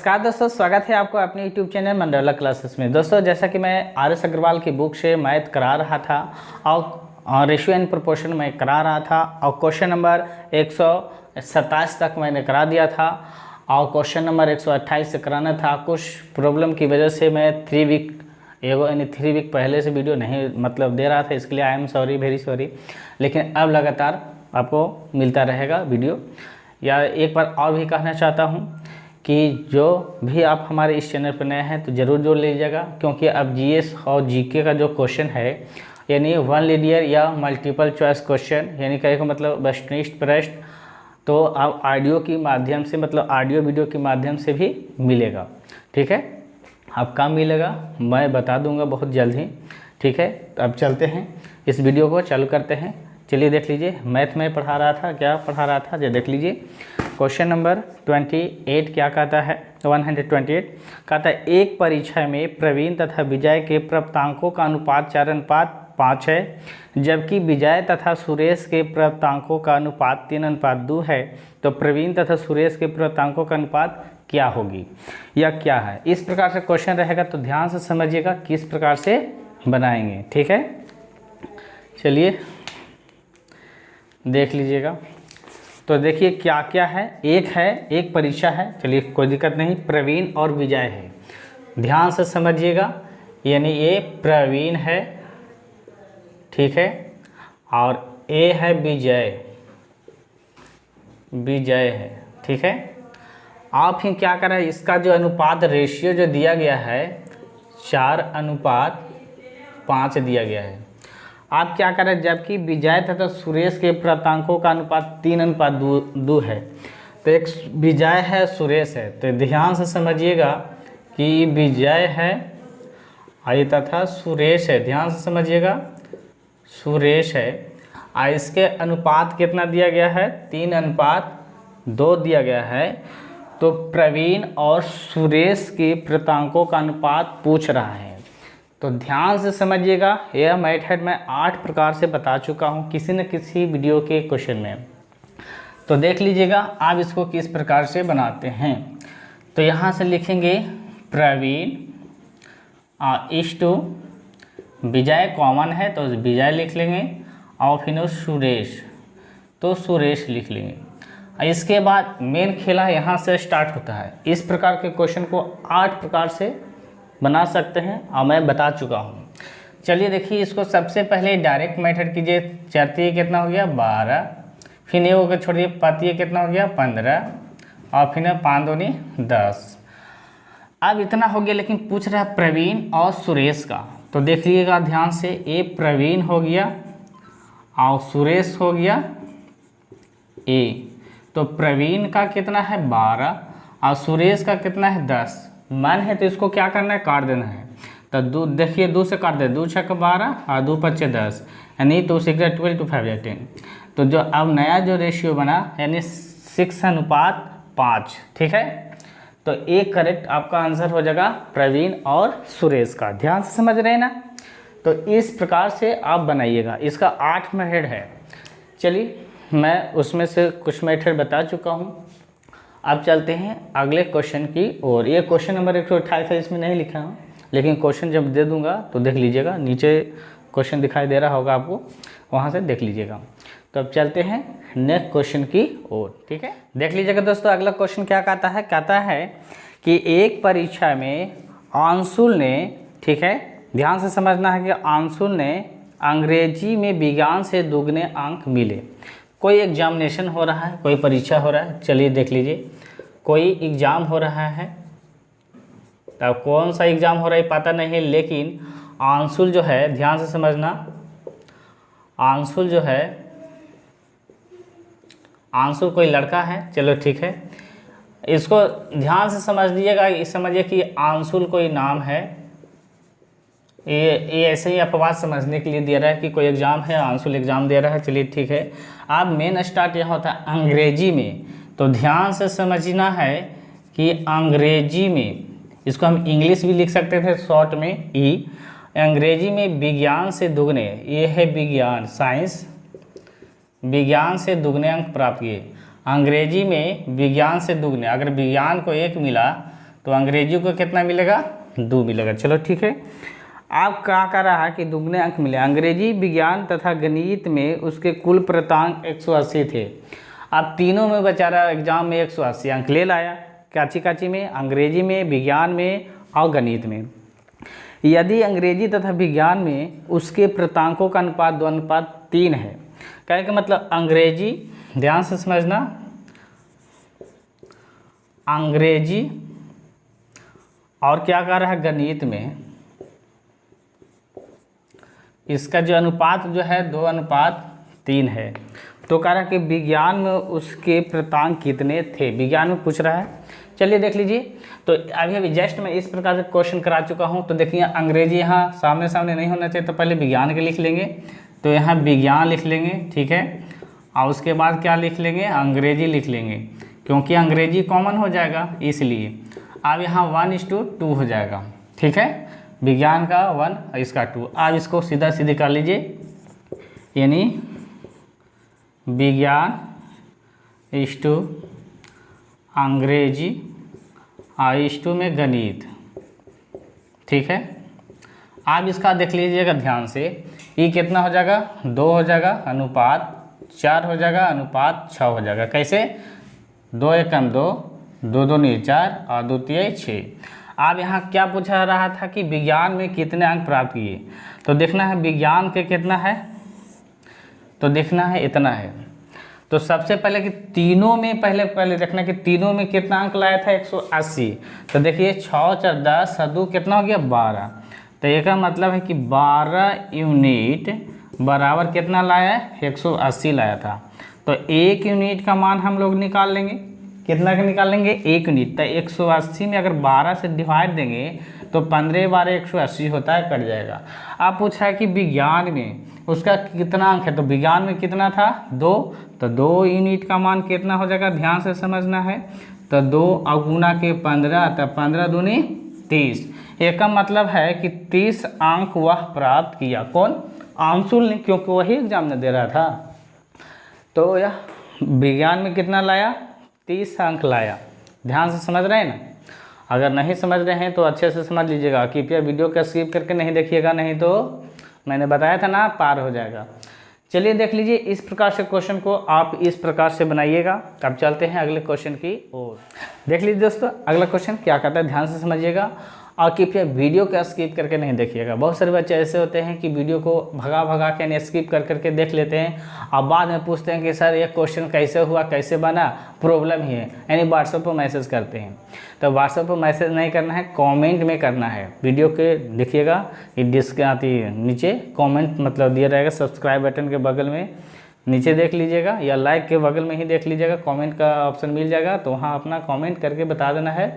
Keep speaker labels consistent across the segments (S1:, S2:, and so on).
S1: नमस्कार दोस्तों, स्वागत है आपको अपने YouTube चैनल मंडला क्लासेस में। दोस्तों, जैसा कि मैं आर.एस. अग्रवाल की बुक से मैथ करा रहा था और रेशियो एंड प्रोपोर्शन में करा रहा था और क्वेश्चन नंबर 127 तक मैंने करा दिया था और क्वेश्चन नंबर 128 से कराना था। कुछ प्रॉब्लम की वजह से मैं 3 वीक पहले से वीडियो नहीं दे रहा था, इसके लिए I am sorry, very sorry. लेकिन अब लगातार आपको मिलता रहेगा वीडियो। या एक बार और भी कहना चाहता हूँ कि जो भी आप हमारे इस चैनल पर नए हैं तो ज़रूर जोड़ लीजिएगा, क्योंकि अब जीएस और जीके का जो क्वेश्चन है यानी वन लीनियर या मल्टीपल चॉइस क्वेश्चन यानी कहे का मतलब वस्तुनिष्ठ प्रश्न, तो आप ऑडियो की माध्यम से ऑडियो वीडियो के माध्यम से भी मिलेगा। ठीक है, अब कब मिलेगा मैं बता दूंगा बहुत जल्द ही। ठीक है, तो अब चलते हैं, इस वीडियो को चालू करते हैं। चलिए देख लीजिए, मैथ में पढ़ा रहा था, क्या पढ़ा रहा था, ये देख लीजिए। क्वेश्चन नंबर 28 क्या कहता है, 128 कहता है एक परीक्षा में प्रवीण तथा विजय के प्राप्तांकों का अनुपात 4:5 है, जबकि विजय तथा सुरेश के प्राप्तांकों का अनुपात 3:2 है। तो प्रवीण तथा सुरेश के प्राप्तांकों का अनुपात क्या होगी या क्या है। इस प्रकार से क्वेश्चन रहेगा, तो ध्यान से समझिएगा किस प्रकार से बनाएंगे। ठीक है, चलिए देख लीजिएगा। तो देखिए क्या क्या है, एक परीक्षा है, चलिए कोई दिक्कत नहीं, प्रवीण और विजय है। ध्यान से समझिएगा, यानी ये प्रवीण है, ठीक है, और ए है विजय है। ठीक है, आप ही क्या करें, इसका जो अनुपात रेशियो जो दिया गया है 4:5 दिया गया है। आप क्या करें, जबकि विजय तथा सुरेश के प्राप्तांकों का अनुपात 3:2 है। तो एक विजय है, सुरेश है, तो ध्यान से समझिएगा कि विजय है तथा सुरेश है। ध्यान से समझिएगा, सुरेश है और इसके अनुपात कितना दिया गया है, 3:2 दिया गया है। तो प्रवीण और सुरेश के प्राप्तांकों का अनुपात पूछ रहा है। तो ध्यान से समझिएगा, यह मेथड मैं 8 प्रकार से बता चुका हूँ किसी न किसी वीडियो के क्वेश्चन में। तो देख लीजिएगा आप इसको किस प्रकार से बनाते हैं। तो यहाँ से लिखेंगे प्रवीण इष्टू विजय कॉमन है तो विजय लिख लेंगे और फिर सुरेश, तो सुरेश लिख लेंगे। इसके बाद मेन खेला यहाँ से स्टार्ट होता है। इस प्रकार के क्वेश्चन को 8 प्रकार से बना सकते हैं और मैं बता चुका हूँ। चलिए देखिए, इसको सबसे पहले डायरेक्ट मेथड कीजिए। चरती कितना हो गया 12, फिर ये होकर छोड़िए पाती कितना हो गया 15 और फिर 5 दूनी 10। अब इतना हो गया, लेकिन पूछ रहा है प्रवीण और सुरेश का। तो देख लीजिएगा ध्यान से, ए प्रवीण हो गया और सुरेश हो गया ए। तो प्रवीण का कितना है 12 और सुरेश का कितना है 10। मन है तो इसको क्या करना है, काट देना है। तो देखिए 2 से काट दे, 2 × 6 12 और 2 × 5 10, यानी 2 × 6 12 2 × 5 10। तो जो अब नया जो रेशियो बना यानी 6:5। ठीक है, तो एक करेक्ट आपका आंसर हो जाएगा प्रवीण और सुरेश का। ध्यान से समझ रहे हैं ना। तो इस प्रकार से आप बनाइएगा। इसका 8 मेथड है। चलिए मैं उसमें से कुछ मेथड बता चुका हूँ। अब चलते हैं अगले क्वेश्चन की ओर। ये क्वेश्चन नंबर 128 है, इसमें नहीं लिखा हूँ, लेकिन क्वेश्चन जब दे दूंगा तो देख लीजिएगा, नीचे क्वेश्चन दिखाई दे रहा होगा आपको, वहाँ से देख लीजिएगा। तो अब चलते हैं नेक्स्ट क्वेश्चन की ओर। ठीक है, देख लीजिएगा दोस्तों, अगला क्वेश्चन क्या कहता है कि एक परीक्षा में अंशुल ने, ठीक है, ध्यान से समझना है कि अंशुल ने अंग्रेजी में विज्ञान से दुगने अंक मिले। कोई एग्जामिनेशन हो रहा है, कोई परीक्षा हो रहा है। चलिए देख लीजिए, कोई एग्ज़ाम हो रहा है। तब कौन सा एग्ज़ाम हो रहा है पता नहीं है, लेकिन अंशुल जो है, ध्यान से समझना, अंशुल जो है, अंशुल कोई लड़का है। चलो ठीक है, इसको ध्यान से समझ लीजिएगा। समझिए कि अंशुल कोई नाम है। ये ऐसे ही अपवाद समझने के लिए दे रहा है कि कोई एग्ज़ाम है, अंशुल एग्ज़ाम दे रहा है। चलिए ठीक है, अब मेन स्टार्ट यहाँ होता है अंग्रेजी में। तो ध्यान से समझना है कि अंग्रेजी में, इसको हम इंग्लिश भी लिख सकते थे शॉर्ट में ई। अंग्रेजी में विज्ञान से दुगने, ये है विज्ञान, साइंस, विज्ञान से दुगने अंक प्राप्त किए। अंग्रेजी में विज्ञान से दुगने, अगर विज्ञान को 1 मिला तो अंग्रेजी को कितना मिलेगा, 2 मिलेगा। चलो ठीक है। आप क्या कर रहा है कि दुगने अंक मिले। अंग्रेजी, विज्ञान तथा गणित में उसके कुल प्राप्तांक 180 थे। अब तीनों में बेचारा एग्जाम में 180 अंक ले लाया। काची काची में, अंग्रेजी में, विज्ञान में और गणित में। यदि अंग्रेजी तथा विज्ञान में उसके प्राप्तांकों का अनुपात 2:3 है। कहने का मतलब अंग्रेजी, ध्यान से समझना, अंग्रेजी और क्या कर रहा है गणित में, इसका जो अनुपात जो है 2:3 है। तो कह रहा है कि विज्ञान में उसके प्राप्तांक कितने थे, विज्ञान में पूछ रहा है। चलिए देख लीजिए। तो अभी जस्ट मैं इस प्रकार से क्वेश्चन करा चुका हूँ। तो देखिए अंग्रेजी यहाँ सामने सामने नहीं होना चाहिए, तो पहले विज्ञान के लिख लेंगे। तो यहाँ विज्ञान लिख लेंगे, ठीक है। और उसके बाद क्या लिख लेंगे, अंग्रेजी लिख लेंगे, क्योंकि अंग्रेजी कॉमन हो जाएगा इसलिए। अब यहाँ 1:2 हो जाएगा, ठीक है। विज्ञान का 1, इसका 2। अब इसको सीधा सीधे कर लीजिए, यानी विज्ञान इस्टू अंग्रेजी इस्टू में गणित, ठीक है। आप इसका देख लीजिएगा ध्यान से, ये कितना हो जाएगा, 2 हो जाएगा, अनुपात 4 हो जाएगा, अनुपात 6 हो जाएगा। कैसे, 2 एकम 2, 2 दूनी 4 और 2 तिहाई 6। अब यहाँ क्या पूछा रहा था कि विज्ञान में कितने अंक प्राप्त किए। तो देखना है विज्ञान के कितना है, तो देखना है इतना है। तो सबसे पहले कि तीनों में पहले देखना कि तीनों में कितना अंक लाया था, 180। तो देखिए 6 4 10 2 कितना हो गया, 12। तो ये का मतलब है कि 12 यूनिट बराबर कितना लाया है, 180 लाया था। तो 1 यूनिट का मान हम लोग निकाल लेंगे, कितना का निकाल लेंगे, 1 यूनिट। तो 180 में अगर 12 से डिवाइड देंगे तो 15 12 180 होता है, कट जाएगा। आप पूछा है कि विज्ञान में उसका कितना अंक है, तो विज्ञान में कितना था, 2। तो 2 यूनिट का मान कितना हो जाएगा, ध्यान से समझना है। तो 2 गुना के 15, तो 15 दूनी 30। एक का मतलब है कि 30 अंक वह प्राप्त किया। कौन, आंसुल ने, क्योंकि वही एग्जाम में दे रहा था। तो यह विज्ञान में कितना लाया, 30 अंक लाया। ध्यान से समझ रहे हैं ना। अगर नहीं समझ रहे हैं तो अच्छे से समझ लीजिएगा, कृपया वीडियो को स्किप करके नहीं देखिएगा, नहीं तो मैंने बताया था ना पार हो जाएगा। चलिए देख लीजिए, इस प्रकार से क्वेश्चन को आप इस प्रकार से बनाइएगा। अब चलते हैं अगले क्वेश्चन की ओर। देख लीजिए दोस्तों, अगला क्वेश्चन क्या कहता है, ध्यान से समझिएगा और कृपया वीडियो को स्किप करके नहीं देखिएगा। बहुत सारे बच्चे ऐसे होते हैं कि वीडियो को भगा के यानी स्किप करके देख लेते हैं और बाद में पूछते हैं कि सर ये क्वेश्चन कैसे हुआ, कैसे बना, प्रॉब्लम ही है, यानी व्हाट्सएप पर मैसेज करते हैं। तो व्हाट्सएप पर मैसेज नहीं करना है, कमेंट में करना है। वीडियो के देखिएगा, नीचे कमेंट मतलब दिया रहेगा, सब्सक्राइब बटन के बगल में नीचे देख लीजिएगा, या लाइक के बगल में ही देख लीजिएगा, कमेंट का ऑप्शन मिल जाएगा। तो वहाँ अपना कमेंट करके बता देना है।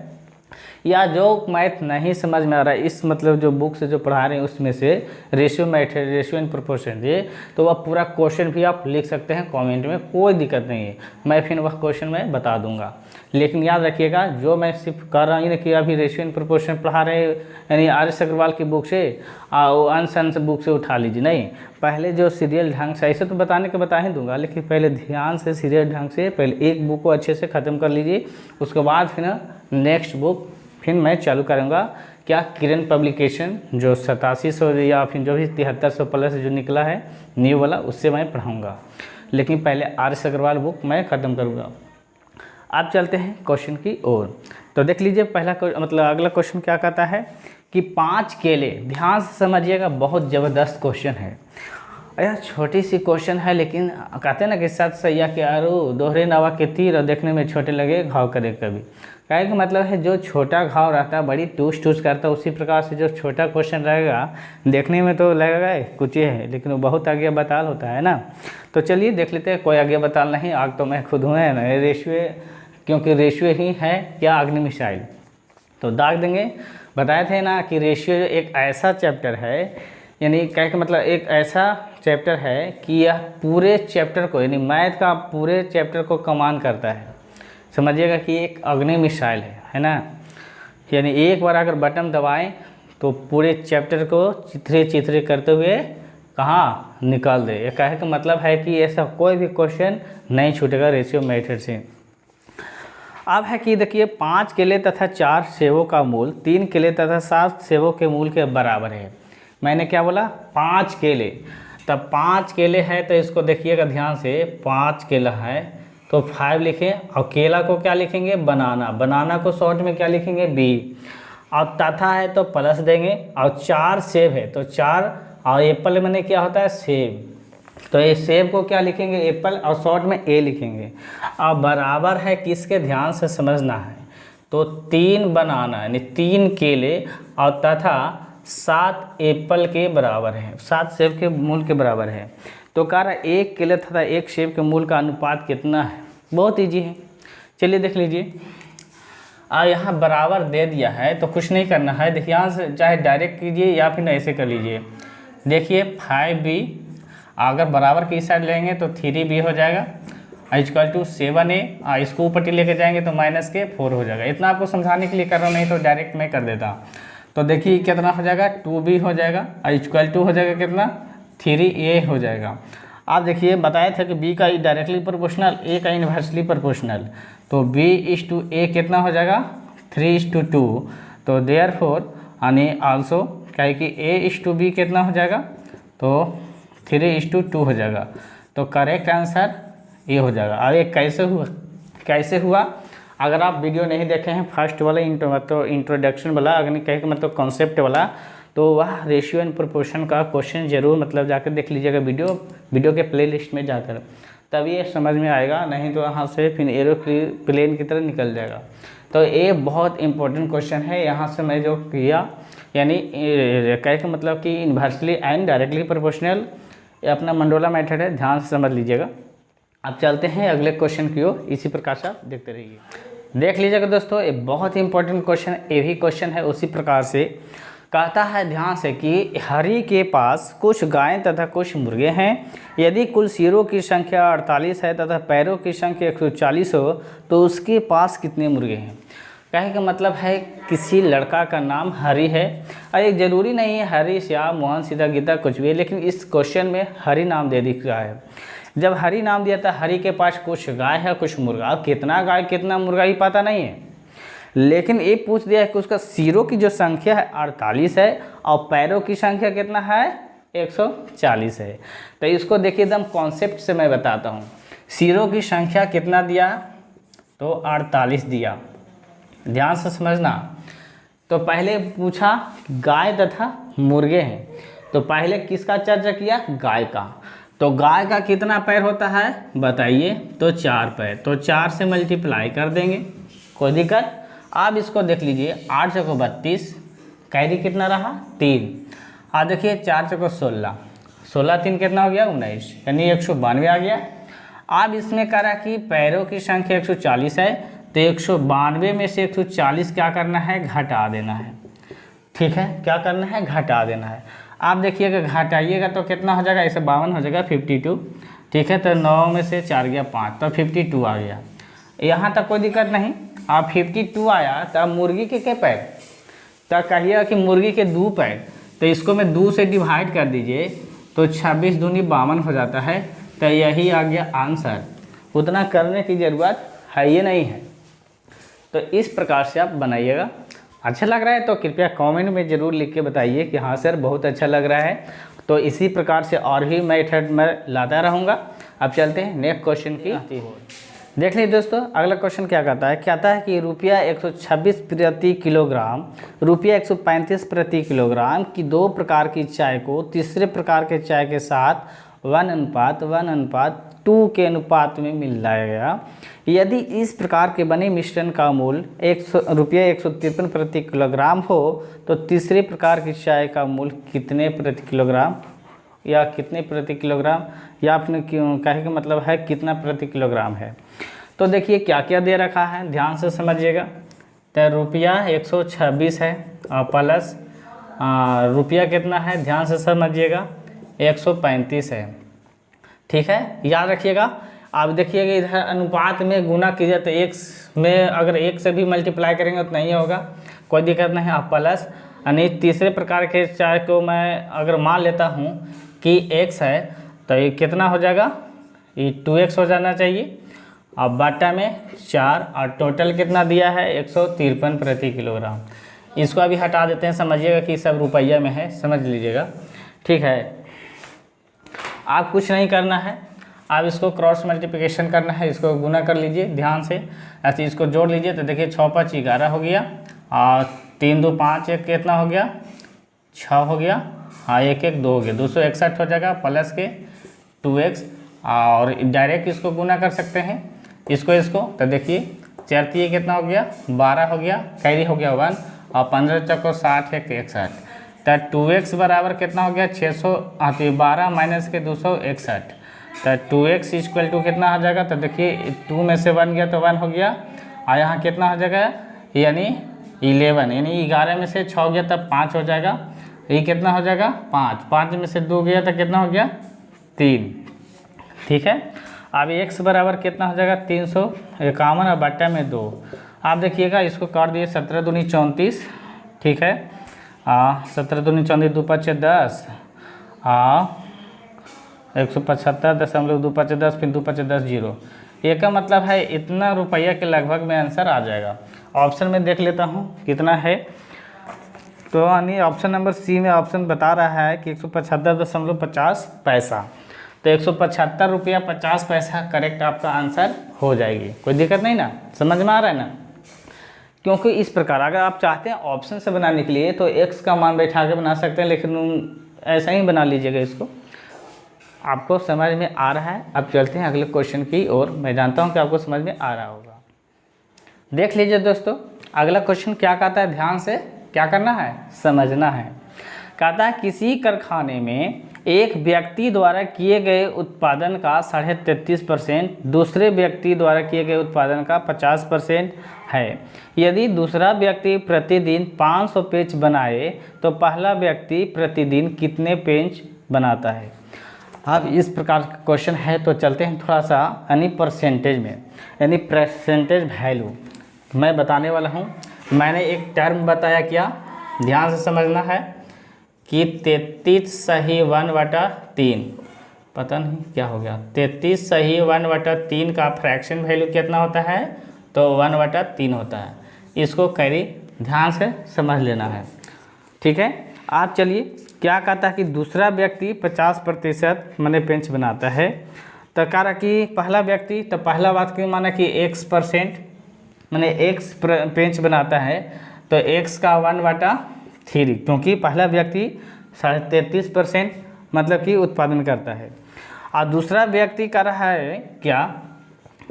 S1: या जो मैथ नहीं समझ में आ रहा है, इस मतलब जो बुक से जो पढ़ा रहे हैं उसमें से रेशियो मैथ है, रेशियो एंड प्रोपोर्शन ये, तो वह पूरा क्वेश्चन भी आप लिख सकते हैं कमेंट में, कोई दिक्कत नहीं है। मैं फिर वह क्वेश्चन मैं बता दूंगा। लेकिन याद रखिएगा, जो मैं सिर्फ कर रहा हूँ कि अभी रेशियो एंड प्रोपोर्शन पढ़ा रहे हैं, यानी आर.एस. अग्रवाल की बुक से अंश बुक से उठा लीजिए। नहीं, पहले जो सीरियल ढंग से, ऐसे तो बताने के बता ही दूंगा, लेकिन पहले ध्यान से सीरियल ढंग से पहले एक बुक को अच्छे से ख़त्म कर लीजिए। उसके बाद फिर नेक्स्ट बुक फिर मैं चालू करूँगा। क्या, किरण पब्लिकेशन जो 8700 या फिर जो भी 7300 प्लस जो निकला है न्यू वाला, उससे मैं पढ़ाऊँगा। लेकिन पहले आर.एस. अग्रवाल बुक मैं ख़त्म करूँगा। अब चलते हैं क्वेश्चन की ओर। तो देख लीजिए, पहला मतलब अगला क्वेश्चन क्या कहता है कि 5 केले, ध्यान से समझिएगा, बहुत ज़बरदस्त क्वेश्चन है। यह छोटी सी क्वेश्चन है, लेकिन कहते हैं ना कि 7 सैया के आरू, दोहरे नवा के तीर, और देखने में छोटे लगे घाव करे कभी। कहने का मतलब है जो छोटा घाव रहता है बड़ी टूस करता है, उसी प्रकार से जो छोटा क्वेश्चन रहेगा देखने में तो लगेगा कुछ ही है, लेकिन वो बहुत आगे बताल होता है ना। तो चलिए देख लेते हैं। कोई आगे बताल नहीं, आग तो मैं खुद हूँ है ना, रेशियो, क्योंकि रेशियो ही है क्या, अग्नि मिसाइल। तो दाग देंगे। बताए थे ना कि रेशियो एक ऐसा चैप्टर है, यानी कहने का मतलब एक ऐसा चैप्टर है कि यह पूरे चैप्टर को, यानी मैथ का पूरे चैप्टर को कमान करता है। समझिएगा कि एक अग्नि मिसाइल है ना, यानी एक बार अगर बटन दबाएं तो पूरे चैप्टर को चित्रे करते हुए कहाँ निकाल दे। ये कहने का मतलब है कि ऐसा कोई भी क्वेश्चन नहीं छूटेगा रेशियो मेथड से। अब है कि देखिए 5 केले तथा 4 सेवों का मूल 3 केले तथा 7 सेवों के मूल के बराबर है। मैंने क्या बोला? 5 केले। तब 5 केले है तो इसको देखिएगा ध्यान से, 5 केला है तो 5 लिखें, और केला को क्या लिखेंगे? बनाना। बनाना को शॉर्ट में क्या लिखेंगे? बी। और तथा है तो प्लस देंगे, और 4 सेब है तो 4, और एप्पल मैंने क्या होता है? सेब। तो ये सेब को क्या लिखेंगे? एप्पल, और शॉर्ट में ए लिखेंगे। अब बराबर है किसके? ध्यान से समझना है। तो 3 बनाना यानी 3 केले और तथा 7 एप्पल के बराबर है, 7 सेब के मूल के बराबर है। तो कह रहा है 1 केले तथा 1 सेब के मूल का अनुपात कितना है? बहुत ईजी है, चलिए देख लीजिए। यहाँ बराबर दे दिया है तो कुछ नहीं करना है। देखिए यहाँ से चाहे डायरेक्ट कीजिए या फिर ऐसे कर लीजिए। देखिए 5b, अगर बराबर की साइड लेंगे तो 3b हो जाएगा, इक्वल टू 7a, इसको ऊपर लेके जाएंगे तो माइनस के 4 हो जाएगा। इतना आपको समझाने के लिए कर रहा हूँ, नहीं तो डायरेक्ट मैं कर देता। तो देखिए कितना हो जाएगा? 2b हो जाएगा, इक्वल टू हो जाएगा कितना? 3a हो जाएगा। आप देखिए बताए थे कि b का डायरेक्टली प्रोपोर्शनल, a का इन्वर्सली प्रोपोर्शनल। तो b/a कितना हो जाएगा? 3:2। तो देयरफॉर यानी आल्सो क्या है कि a/b कितना हो जाएगा? तो 3:2 हो जाएगा। तो करेक्ट आंसर ये हो जाएगा। और ये कैसे हुआ? कैसे हुआ? अगर आप वीडियो नहीं देखे हैं फर्स्ट वाला इंट्रोडक्शन वाला, अगर नहीं कहे मतलब कॉन्सेप्ट वाला, तो वह रेशियो एंड प्रोपोर्शन का क्वेश्चन जरूर मतलब जाकर देख लीजिएगा वीडियो के प्लेलिस्ट में जाकर, तभी ये समझ में आएगा। नहीं तो यहाँ से फिर एरोप्लेन की तरह निकल जाएगा। तो ये बहुत इंपॉर्टेंट क्वेश्चन है। यहाँ से मैं जो किया यानी कह के मतलब कि इन्वर्सली एंड डायरेक्टली प्रोपोर्शनल, ये अपना मंडोला मेथड है, ध्यान से समझ लीजिएगा। अब चलते हैं अगले क्वेश्चन की ओर, इसी प्रकार से आप देखते रहिए। देख लीजिएगा दोस्तों, ये बहुत ही इंपॉर्टेंट क्वेश्चन, ये भी क्वेश्चन है उसी प्रकार से। कहता है ध्यान से कि हरि के पास कुछ गायें तथा कुछ मुर्गे हैं। यदि कुल सिरों की संख्या 48 है तथा पैरों की संख्या 140 हो तो उसके पास कितने मुर्गे हैं? कहे का मतलब है किसी लड़का का नाम हरि है, और एक ज़रूरी नहीं है हरि, श्याम, मोहन, सीता, गीता कुछ भी है, लेकिन इस क्वेश्चन में हरि नाम दे दिख रहा है। जब हरि नाम दिया था, हरि के पास कुछ गाय है कुछ मुर्गा, कितना गाय कितना मुर्गा ही पता नहीं है, लेकिन ये पूछ दिया है कि उसका सिरों की जो संख्या है 48 है और पैरों की संख्या कितना है? 140 है। तो इसको देखिए एकदम कॉन्सेप्ट से मैं बताता हूँ। सिरों की संख्या कितना दिया? तो 48 दिया, ध्यान से समझना। तो पहले पूछा गाय तथा मुर्गे हैं, तो पहले किसका चर्चा किया? गाय का। तो गाय का कितना पैर होता है बताइए? तो 4 पैर, तो 4 से मल्टीप्लाई कर देंगे, कोई दिक्कत? आप इसको देख लीजिए, 8 चौको 32, कैरी कितना रहा? 3। आप देखिए 4 चौको 16, 16 3 कितना हो गया? 19, यानी 192 आ गया। अब इसमें करा कि पैरों की संख्या 140 है, तो 192 में से 140 क्या करना है? घटा देना है। ठीक है, क्या करना है? घटा देना है। आप देखिएगा घटाइएगा तो कितना हो जाएगा? ऐसे 52 हो जाएगा, 52। ठीक है, तो 9 में से 4 गया 5, तो 52 आ गया। यहाँ तक कोई दिक्कत नहीं। आप 52 आया तो मुर्गी के पैर? तो कहिएगा कि मुर्गी के 2 पैर, तो इसको मैं 2 से डिवाइड कर दीजिए तो 26 दूनी 52 हो जाता है। तो यही आ गया आंसर। उतना करने की ज़रूरत है ये नहीं है। तो इस प्रकार से आप बनाइएगा। अच्छा लग रहा है तो कृपया कमेंट में ज़रूर लिख के बताइए कि हाँ सर बहुत अच्छा लग रहा है। तो इसी प्रकार से और भी मेथड मैं लाता रहूँगा। अब चलते हैं नेक्स्ट क्वेश्चन की ओर। देख लीजिए दोस्तों, अगला क्वेश्चन क्या कहता है? कहता है कि रुपया 126 प्रति किलोग्राम, रुपया 135 प्रति किलोग्राम की 2 प्रकार की चाय को तीसरे प्रकार के चाय के साथ 1:1:2 के अनुपात में मिलाया गया। यदि इस प्रकार के बने मिश्रण का मूल्य रुपया 153 प्रति किलोग्राम हो तो तीसरे प्रकार की चाय का मूल्य कितने प्रति किलोग्राम या कितने प्रति किलोग्राम, या आपने क्यों कहे का मतलब है कितना प्रति किलोग्राम है। तो देखिए क्या क्या दे रखा है, ध्यान से समझिएगा। तो रुपया 126 है और प्लस रुपया कितना है, ध्यान से समझिएगा, 135 है। ठीक है, याद रखिएगा। आप देखिएगा इधर अनुपात में गुना कीजिए तो 1 में अगर 1 से भी मल्टीप्लाई करेंगे तो नहीं होगा, कोई दिक्कत नहीं। आप प्लस यानी तीसरे प्रकार के चाय को मैं अगर मान लेता हूँ कि x है तो ये कितना हो जाएगा? ये 2x हो जाना चाहिए। और बाटा में 4 और टोटल कितना दिया है 153 प्रति किलोग्राम। इसको अभी हटा देते हैं, समझिएगा कि सब रुपया में है, समझ लीजिएगा। ठीक है, आप कुछ नहीं करना है, आप इसको क्रॉस मल्टीप्लिकेशन करना है, इसको गुना कर लीजिए ध्यान से, ऐसे इसको जोड़ लीजिए। तो देखिए 6 5 11 हो गया और 3 2 5 1 कितना हो गया 6 हो गया, हाँ 1 1 2 हो गया, 261 हो जाएगा प्लस के 2x। और डायरेक्ट इसको गुना कर सकते हैं इसको। तो देखिए 4 3 कितना हो गया 12 हो गया, कैरी हो गया 1 और 15 चौको 60 1 61। तो 2x बराबर कितना हो गया 612 माइनस के 261। तो 2x इक्वल टू कितना हो जाएगा, तो देखिए 2 में से 1 गया तो 1 हो गया और यहाँ कितना हो जाएगा यानी 11, यानी 11 में से 6 गया तब 5 हो जाएगा, ये कितना हो जाएगा 5, 5 में से 2 गया तो कितना हो गया 3। ठीक है, अब x बराबर कितना हो जाएगा 351 और बट्टा में 2। आप देखिएगा इसको काट दिए 17 दूनी 34। ठीक है, 17 दूनी 34 2 5 10 175.25 10 फिर 2 5 10 0। ये का मतलब है इतना रुपया के लगभग में आंसर आ जाएगा। ऑप्शन में देख लेता हूँ कितना है, तो यानी ऑप्शन नंबर सी में ऑप्शन बता रहा है कि 175.50 पैसा। तो 175 रुपया 50 पैसा करेक्ट आपका आंसर हो जाएगी। कोई दिक्कत नहीं ना, समझ में आ रहा है ना। क्योंकि इस प्रकार अगर आप चाहते हैं ऑप्शन से बनाने के लिए तो x का मान बैठा के बना सकते हैं, लेकिन ऐसा ही बना लीजिएगा इसको। आपको समझ में आ रहा है। अब चलते हैं अगले क्वेश्चन की ओर। मैं जानता हूं कि आपको समझ में आ रहा होगा। देख लीजिए दोस्तों, अगला क्वेश्चन क्या कहता है, ध्यान से क्या करना है, समझना है। कहता है किसी कारखाने में एक व्यक्ति द्वारा किए गए उत्पादन का 33.5% दूसरे व्यक्ति द्वारा किए गए उत्पादन का 50% है। यदि दूसरा व्यक्ति प्रतिदिन 500 पेंच बनाए तो पहला व्यक्ति प्रतिदिन कितने पेंच बनाता है। अब इस प्रकार का क्वेश्चन है, तो चलते हैं थोड़ा सा यानी परसेंटेज में, यानी परसेंटेज वैल्यू मैं बताने वाला हूँ। मैंने एक टर्म बताया, क्या ध्यान से समझना है कि 33 सही 1/3, पता नहीं क्या हो गया, 33 सही 1/3 का फ्रैक्शन वैल्यू कितना होता है, तो 1/3 होता है। इसको कैरी ध्यान से समझ लेना है। ठीक है, आप चलिए क्या कहता है कि दूसरा व्यक्ति 50% मैंने पेंच बनाता है। तो कह रहा कि पहला व्यक्ति, तो पहला बात की माना कि x% मैंने x पेंच बनाता है, तो x का 1/3, क्योंकि पहला व्यक्ति 33.5% मतलब कि उत्पादन करता है। और दूसरा व्यक्ति कर रहा है क्या,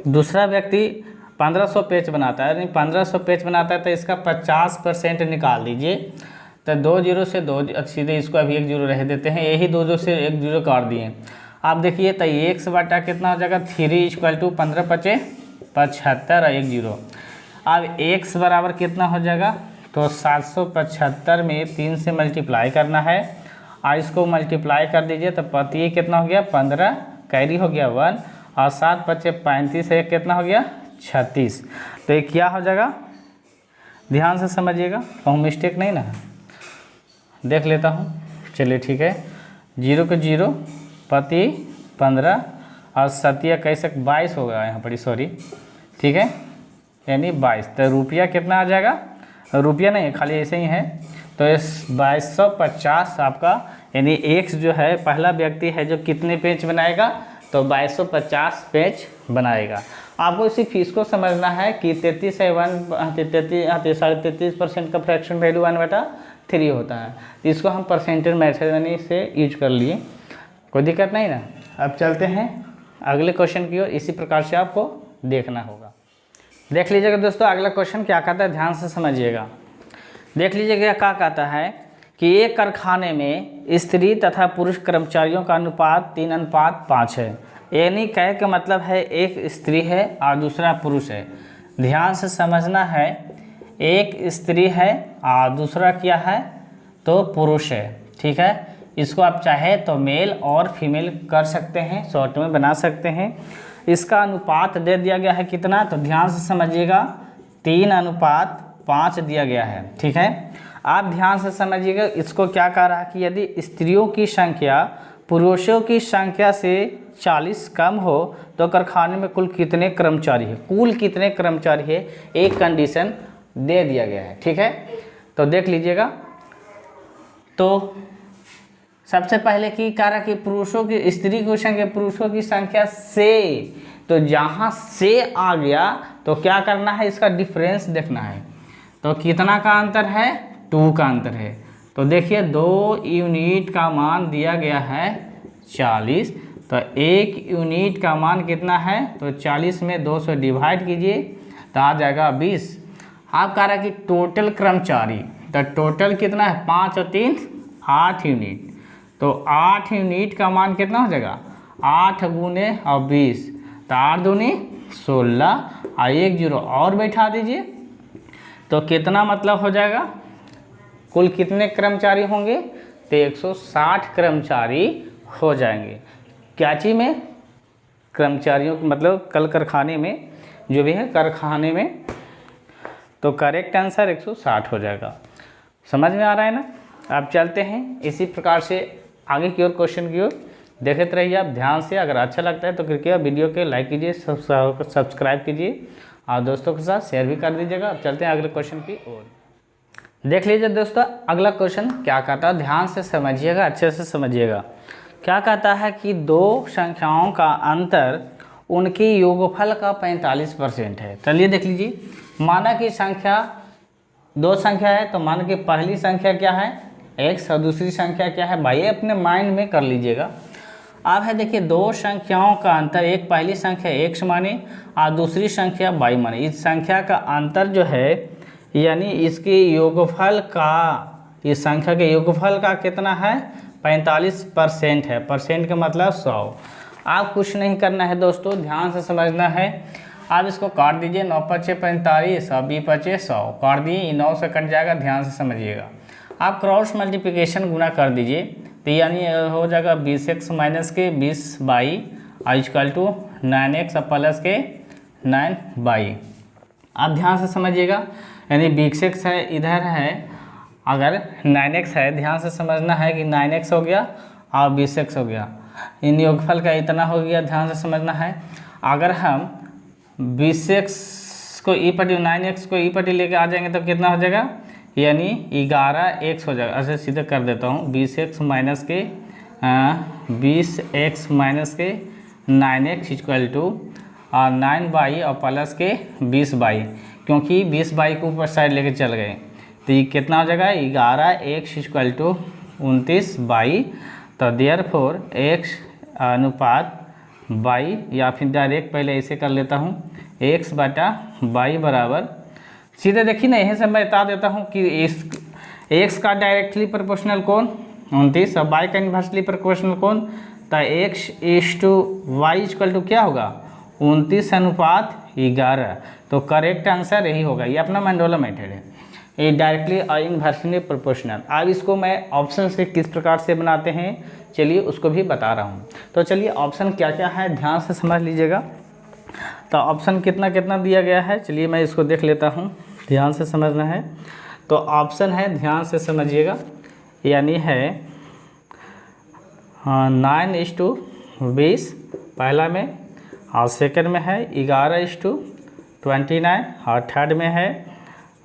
S1: दूसरा व्यक्ति 1500 पेंच बनाता है, यानी 1500 पेंच बनाता है, तो इसका 50% निकाल दीजिए। तो 2 0 से 2 सीधे इसको अभी 1 0 रह देते हैं, यही 2 0 से 1 0 काट दिए। आप देखिए तो x बटा कितना हो जाएगा 3 = 15 5 75 और 1 0। अब x बराबर कितना हो जाएगा, तो 775 में 3 से मल्टीप्लाई करना है और इसको मल्टीप्लाई कर दीजिए तो पति कितना हो गया 15, कैरी हो गया 1 और 7 5 35 है, कितना हो गया 36। तो ये क्या हो जाएगा, ध्यान से समझिएगा, कहूँ मिस्टेक नहीं ना, देख लेता हूँ। चलिए ठीक है, 0 के 0 पति 15 और 7 कैसे 22 होगा यहाँ पर, सॉरी। ठीक है, यानी 22। तो रुपया कितना आ जाएगा, रुपया नहीं खाली ऐसे ही है, तो इस 2250 आपका, यानी x जो है पहला व्यक्ति है जो कितने पेंच बनाएगा, तो 2250 पेंच बनाएगा। आपको इसी फीस को समझना है कि 33 है 33.5% का फ्रैक्शन वैल्यू 1/3 होता है। तो इसको हम परसेंटेज मेथड यानी से यूज कर लिए, कोई दिक्कत नहीं ना। अब चलते हैं अगले क्वेश्चन की ओर, इसी प्रकार से आपको देखना होगा। देख लीजिएगा दोस्तों, अगला क्वेश्चन क्या कहता है, ध्यान से समझिएगा। देख लीजिएगा क्या कहता है कि एक कारखाने में स्त्री तथा पुरुष कर्मचारियों का अनुपात 3:5 है। यानी कह का मतलब है एक स्त्री है और दूसरा पुरुष है। ध्यान से समझना है, एक स्त्री है और दूसरा क्या है, तो पुरुष है। ठीक है, इसको आप चाहे तो मेल और फीमेल कर सकते हैं, शॉर्ट में बना सकते हैं। इसका अनुपात दे दिया गया है कितना, तो ध्यान से समझिएगा 3:5 दिया गया है। ठीक है, आप ध्यान से समझिएगा, इसको क्या कह रहा है कि यदि स्त्रियों की संख्या पुरुषों की संख्या से 40 कम हो तो कारखाने में कुल कितने कर्मचारी है, कुल कितने कर्मचारी है, एक कंडीशन दे दिया गया है। ठीक है, तो देख लीजिएगा। तो सबसे पहले की कार्य की पुरुषों की स्त्री की संख्या पुरुषों की संख्या से, तो जहाँ से आ गया तो क्या करना है, इसका डिफरेंस देखना है। तो कितना का अंतर है, 2 का अंतर है। तो देखिए 2 यूनिट का मान दिया गया है 40, तो 1 यूनिट का मान कितना है, तो 40 में 2 से डिवाइड कीजिए तो आ जाएगा 20। आप कह रहे हैं कि टोटल कर्मचारी, तो टोटल कितना है, 5 और 3 8 यूनिट, तो 8 यूनिट का मान कितना हो जाएगा, 8 गुने और 20, तो 8 दूनी 16 और 1 जीरो और बैठा दीजिए, तो कितना मतलब हो जाएगा, कुल कितने कर्मचारी होंगे, तो 160 कर्मचारी हो जाएंगे। क्या चीज़ में, कर्मचारियों मतलब कल कारखाने में जो भी है कारखाने में, तो करेक्ट आंसर 160 हो जाएगा। समझ में आ रहा है ना। अब चलते हैं इसी प्रकार से आगे की ओर, क्वेश्चन की ओर देखते रहिए आप ध्यान से। अगर अच्छा लगता है तो कृपया वीडियो के लाइक कीजिए, सब्सक्राइब कीजिए और दोस्तों के साथ शेयर भी कर दीजिएगा। अब चलते हैं अगले क्वेश्चन की ओर। देख लीजिए दोस्तों, अगला क्वेश्चन क्या कहता है, ध्यान से समझिएगा, अच्छे से समझिएगा। क्या कहता है कि 2 संख्याओं का अंतर उनके योगफल का 45% है। चलिए देख लीजिए, माना कि संख्या 2 संख्या है, तो माना कि पहली संख्या क्या है, x और दूसरी संख्या क्या है, भाई अपने माइंड में कर लीजिएगा। अब है देखिए 2 संख्याओं का अंतर, एक पहली संख्या x माने और दूसरी संख्या y माने। इस संख्या का अंतर जो है यानी इसके योगफल का, इस संख्या के योगफल का कितना है, 45% है। परसेंट का मतलब 100। आप कुछ नहीं करना है दोस्तों, ध्यान से समझना है। आप इसको काट दीजिए, 9 पचे 45 और 20 पचे 100, काट दिए, 9 से कट जाएगा, ध्यान से समझिएगा। आप क्रॉस मल्टीप्लिकेशन गुना कर दीजिए, तो यानी हो जाएगा 20x माइनस के 20y equal to 9x plus के 9y। आप ध्यान से समझिएगा, यानी 20x है इधर है, अगर 9x है, ध्यान से समझना है कि 9x हो गया और 20x हो गया, इन योगफल का इतना हो गया, ध्यान से समझना है। अगर हम 20x को ई पटी 9x को ई पटी लेके आ जाएंगे तो कितना हो जाएगा, यानी 11x हो जाएगा। ऐसे सीधे कर देता हूँ, 20x माइनस के 20x माइनस के 9x इक्वल टू और 9y और प्लस के 20y, क्योंकि 20y को ऊपर साइड लेके चल गए, तो ये कितना हो जाएगा, 11x इक्वल टू 29y। तो देयरफॉर x अनुपात y, या फिर डायरेक्ट पहले ऐसे कर लेता हूँ, x बटा y बराबर, सीधे देखिए ना, यहीं से मैं बता देता हूँ कि इस x का डायरेक्टली प्रोपोर्शनल कौन, 29, और y का इन्वर्सली प्रोपोर्शनल कौन, तो x is to y equal to क्या होगा, 29 अनुपात 11। तो करेक्ट आंसर यही होगा, ये अपना मंडोला मेथड है, ये डायरेक्टली और इन्वर्सली प्रोपोर्शनल। अब इसको मैं ऑप्शन से किस प्रकार से बनाते हैं, चलिए उसको भी बता रहा हूँ। तो चलिए ऑप्शन क्या क्या है, ध्यान से समझ लीजिएगा। तो ऑप्शन कितना कितना दिया गया है, चलिए मैं इसको देख लेता हूँ, ध्यान से समझना है। तो ऑप्शन है, ध्यान से समझिएगा, यानी है 9:20 पहला में, और सेकंड में है 11:29, और थर्ड में है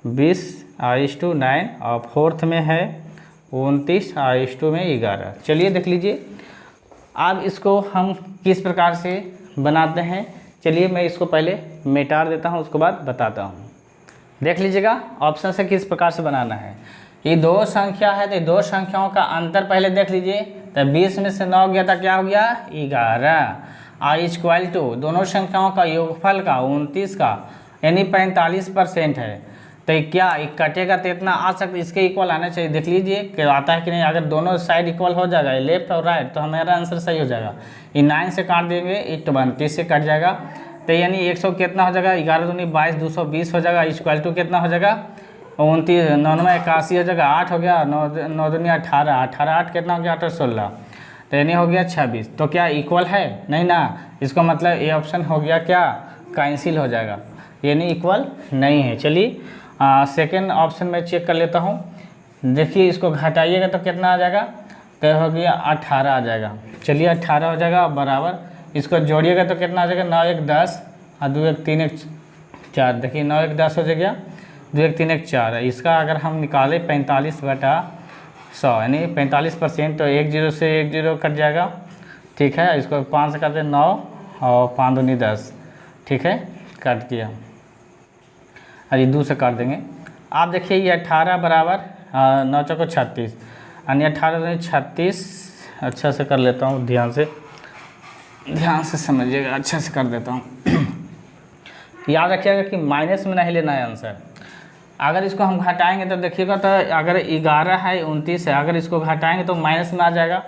S1: 20:9, और फोर्थ में है 29:11। चलिए देख लीजिए, अब इसको हम किस प्रकार से बनाते हैं, चलिए मैं इसको पहले मिटा देता हूँ, उसके बाद बताता हूँ। देख लीजिएगा ऑप्शन से किस प्रकार से बनाना है। ये 2 संख्या है, तो 2 संख्याओं का अंतर पहले देख लीजिए, तो 20 में से 9 गया था, क्या हो गया, 11, और इक्वल टू दोनों संख्याओं का योगफल का 29 का, यानी 45% है। तो क्या कटेगा तो इतना आ सकता, इसके इक्वल आना चाहिए। देख लीजिए कि आता है कि नहीं, अगर दोनों साइड इक्वल हो जाएगा, लेफ्ट और राइट, तो हमारा आंसर सही हो जाएगा। ये 9 से काट देंगे, ये 29 से कट जाएगा, तो यानी 100 कितना हो जाएगा, 11 दूनी 22, 220 हो जाएगा, इक्वल टू कितना हो जाएगा, 29, 9 81 हो जाएगा, 8 हो गया, 9 दूनी 18, 18 8 कितना हो गया, 8 16, तो यानी हो गया 26। तो क्या इक्वल है, नहीं ना, इसका मतलब ये ऑप्शन हो गया क्या, कैंसिल हो जाएगा, यानी इक्वल नहीं है। चलिए सेकेंड ऑप्शन में चेक कर लेता हूँ। देखिए इसको घटाइएगा तो कितना आ जाएगा, तो हो गया 18 आ जाएगा। चलिए 18 हो जाएगा, बराबर इसको जोड़िएगा तो कितना आ जाएगा, 9 1 10 और 2 1 3 1 4। देखिए 9 1 10 हो जाएगा, 2 1 3 1 4। इसका अगर हम निकालें 45/100 यानी 45%, तो 1 0 से 1 0 कट जाएगा। ठीक है, इसको 5 से करते हैं 9 और 5 दूनी 10। ठीक है, काट दिया। अरे 2 से काट देंगे। आप देखिए ये 18 बराबर 9 चौको 36 यानी 18 दूनी 36। अच्छा से कर लेता हूँ, ध्यान से समझिएगा, अच्छा से कर देता हूँ। याद रखिएगा कि माइनस में नहीं लेना है आंसर। अगर इसको हम घटाएंगे तो देखिएगा, तो अगर 11 है 29 है, अगर इसको घटाएंगे तो माइनस में आ जाएगा,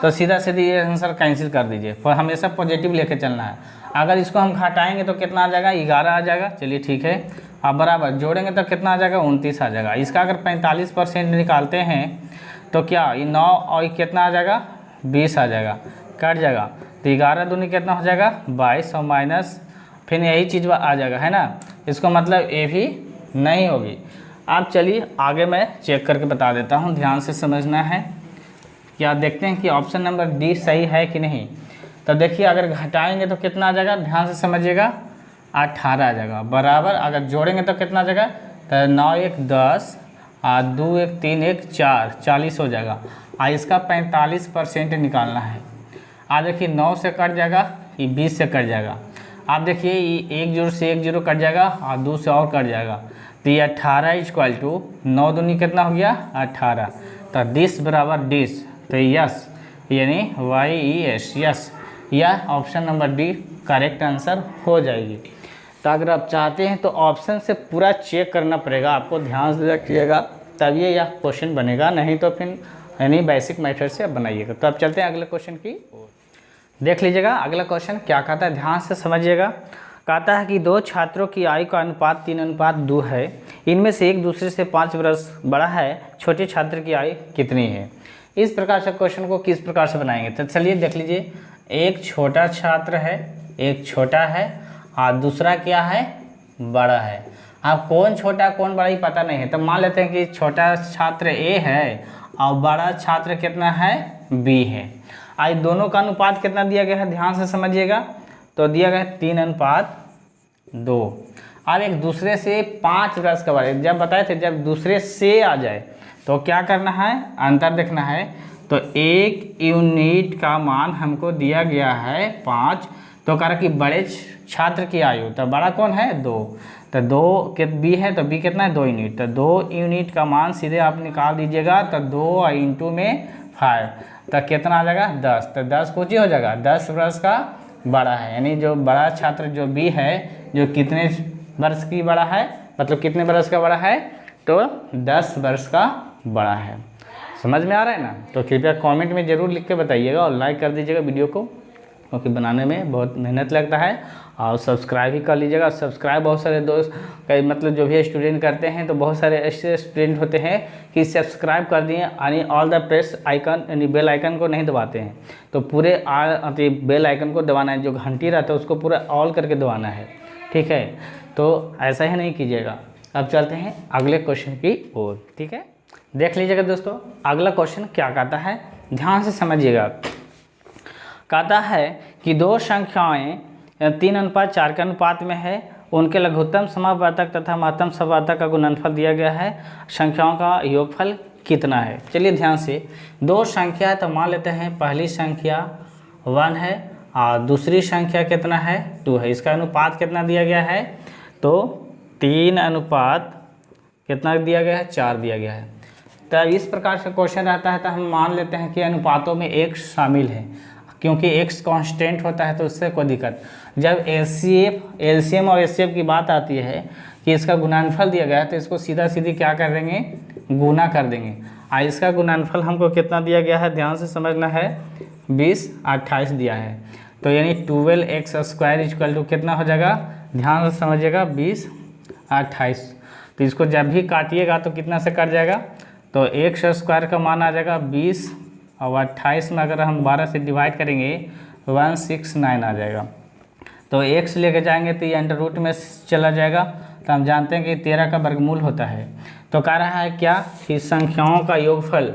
S1: तो सीधा सीधी ये आंसर कैंसिल कर दीजिए। पर हमेशा पॉजिटिव लेके चलना है। अगर इसको हम घटाएंगे तो कितना आ जाएगा, 11 आ जाएगा। चलिए ठीक है, अब बराबर जोड़ेंगे तो कितना आ जाएगा, 29 आ जाएगा। इसका अगर 45% निकालते हैं तो क्या ये 9 और कितना आ जाएगा, 20 आ जाएगा, कट जाएगा। तो 11 दूनी कितना हो जाएगा, 22 और माइनस फिर यही चीज़ आ जाएगा, है ना। इसको मतलब ए भी नहीं होगी। अब चलिए आगे मैं चेक करके बता देता हूँ, ध्यान से समझना है। क्या देखते हैं कि ऑप्शन नंबर डी सही है कि नहीं। तो देखिए अगर घटाएंगे तो कितना आ जाएगा, ध्यान से समझिएगा, 18 आ जाएगा बराबर। अगर जोड़ेंगे तो कितना आ जाएगा, तो 9 1 10 और 2 1 3 1 4, 40 हो जाएगा। और इसका 45% निकालना है। आप देखिए 9 से कट जाएगा, ये 20 से कट जाएगा। आप देखिए ये 1 0 से 1 0 कट जाएगा और 2 से और कट जाएगा। तो ये 18 = 9 दूनी कितना हो गया, 18। तो डिस बराबर डिस, तो यस यानी YES, यस, यह option number D correct answer हो जाएगी। तो अगर आप चाहते हैं तो ऑप्शन से पूरा चेक करना पड़ेगा आपको, ध्यान से रखिएगा, तभी यह क्वेश्चन बनेगा, नहीं तो फिर यानी बेसिक मेथड से आप बनाइएगा। तो अब चलते हैं अगले क्वेश्चन की ओर। देख लीजिएगा अगला क्वेश्चन क्या कहता है, ध्यान से समझिएगा। कहता है कि 2 छात्रों की आयु का अनुपात 3:2 है। इनमें से एक दूसरे से 5 वर्ष बड़ा है। छोटे छात्र की आयु कितनी है। इस प्रकार से क्वेश्चन को किस प्रकार से बनाएंगे, तो चलिए देख लीजिए। एक छोटा छात्र है, एक छोटा है और दूसरा क्या है, बड़ा है। अब कौन छोटा कौन बड़ा ही पता नहीं है, तो मान लेते हैं कि छोटा छात्र ए है और बड़ा छात्र कितना है, बी है। आज दोनों का अनुपात कितना दिया गया है, ध्यान से समझिएगा। तो दिया गया 3:2। अब एक दूसरे से 5 वर्ष का बड़ा, जब बताए थे जब दूसरे से आ जाए तो क्या करना है, अंतर देखना है। तो 1 यूनिट का मान हमको दिया गया है 5। तो कह रहा कि बड़े छात्र की आयु, तो बड़ा कौन है, 2। तो 2 के बी है, तो बी कितना है, 2 यूनिट। तो 2 यूनिट का मान सीधे आप निकाल दीजिएगा। तो 2 × में 5, तो कितना आ जाएगा, 10। तो 10 कुछ ही हो जाएगा, 10 वर्ष का बड़ा है। यानी जो बड़ा छात्र जो बी है, जो कितने वर्ष की बड़ा है, मतलब कितने वर्ष का बड़ा है, तो 10 वर्ष का बड़ा है। समझ में आ रहा है ना। तो कृपया कमेंट में ज़रूर लिख के बताइएगा और लाइक कर दीजिएगा वीडियो को, क्योंकि बनाने में बहुत मेहनत लगता है। और सब्सक्राइब भी कर लीजिएगा। सब्सक्राइब बहुत सारे दोस्त मतलब जो भी स्टूडेंट करते हैं, तो बहुत सारे ऐसे स्टूडेंट होते हैं कि सब्सक्राइब कर दिए यानी ऑल द प्रेस आइकन यानी बेल आइकन को नहीं दबाते हैं। तो पूरे बेल आइकन को दबाना है, जो घंटी रहता है उसको पूरा ऑल करके दबाना है। ठीक है, तो ऐसा ही नहीं कीजिएगा। अब चलते हैं अगले क्वेश्चन की ओर। ठीक है, देख लीजिएगा दोस्तों अगला क्वेश्चन क्या कहता है, ध्यान से समझिएगा। कहता है कि 2 संख्याएं 3:4 के अनुपात में है। उनके लघुत्तम समापवर्तक तथा महत्तम समापवर्तक का गुणनफल दिया गया है। संख्याओं का योगफल कितना है। चलिए ध्यान से, 2 संख्या है तो मान लेते हैं पहली संख्या 1 है और दूसरी संख्या कितना है, 2 है। इसका अनुपात कितना दिया गया है, तो 3:4 कितना दिया गया है, 4 दिया गया है। तो इस प्रकार से क्वेश्चन रहता है तो हम मान लेते हैं कि अनुपातों में x शामिल है, क्योंकि x कांस्टेंट होता है तो उससे कोई दिक्कत। जब एलसीएम और एचसीएफ की बात आती है कि इसका गुणनफल दिया गया है, तो इसको सीधा सीधी क्या कर देंगे, गुना कर देंगे। और इसका गुणनफल हमको कितना दिया गया है, ध्यान से समझना है, 20 28 दिया है। तो यानी 12x² कितना हो जाएगा, ध्यान से समझिएगा, 20 28। तो इसको जब भी काटिएगा तो कितना से कट जाएगा, तो x² का मान आ जाएगा 20 और 28 में अगर हम 12 से डिवाइड करेंगे 169 आ जाएगा। तो x लेके जाएंगे तो ये अंडर रूट में चला जाएगा। तो हम जानते हैं कि 13 का वर्गमूल होता है। तो कह रहा है क्या कि संख्याओं का योगफल,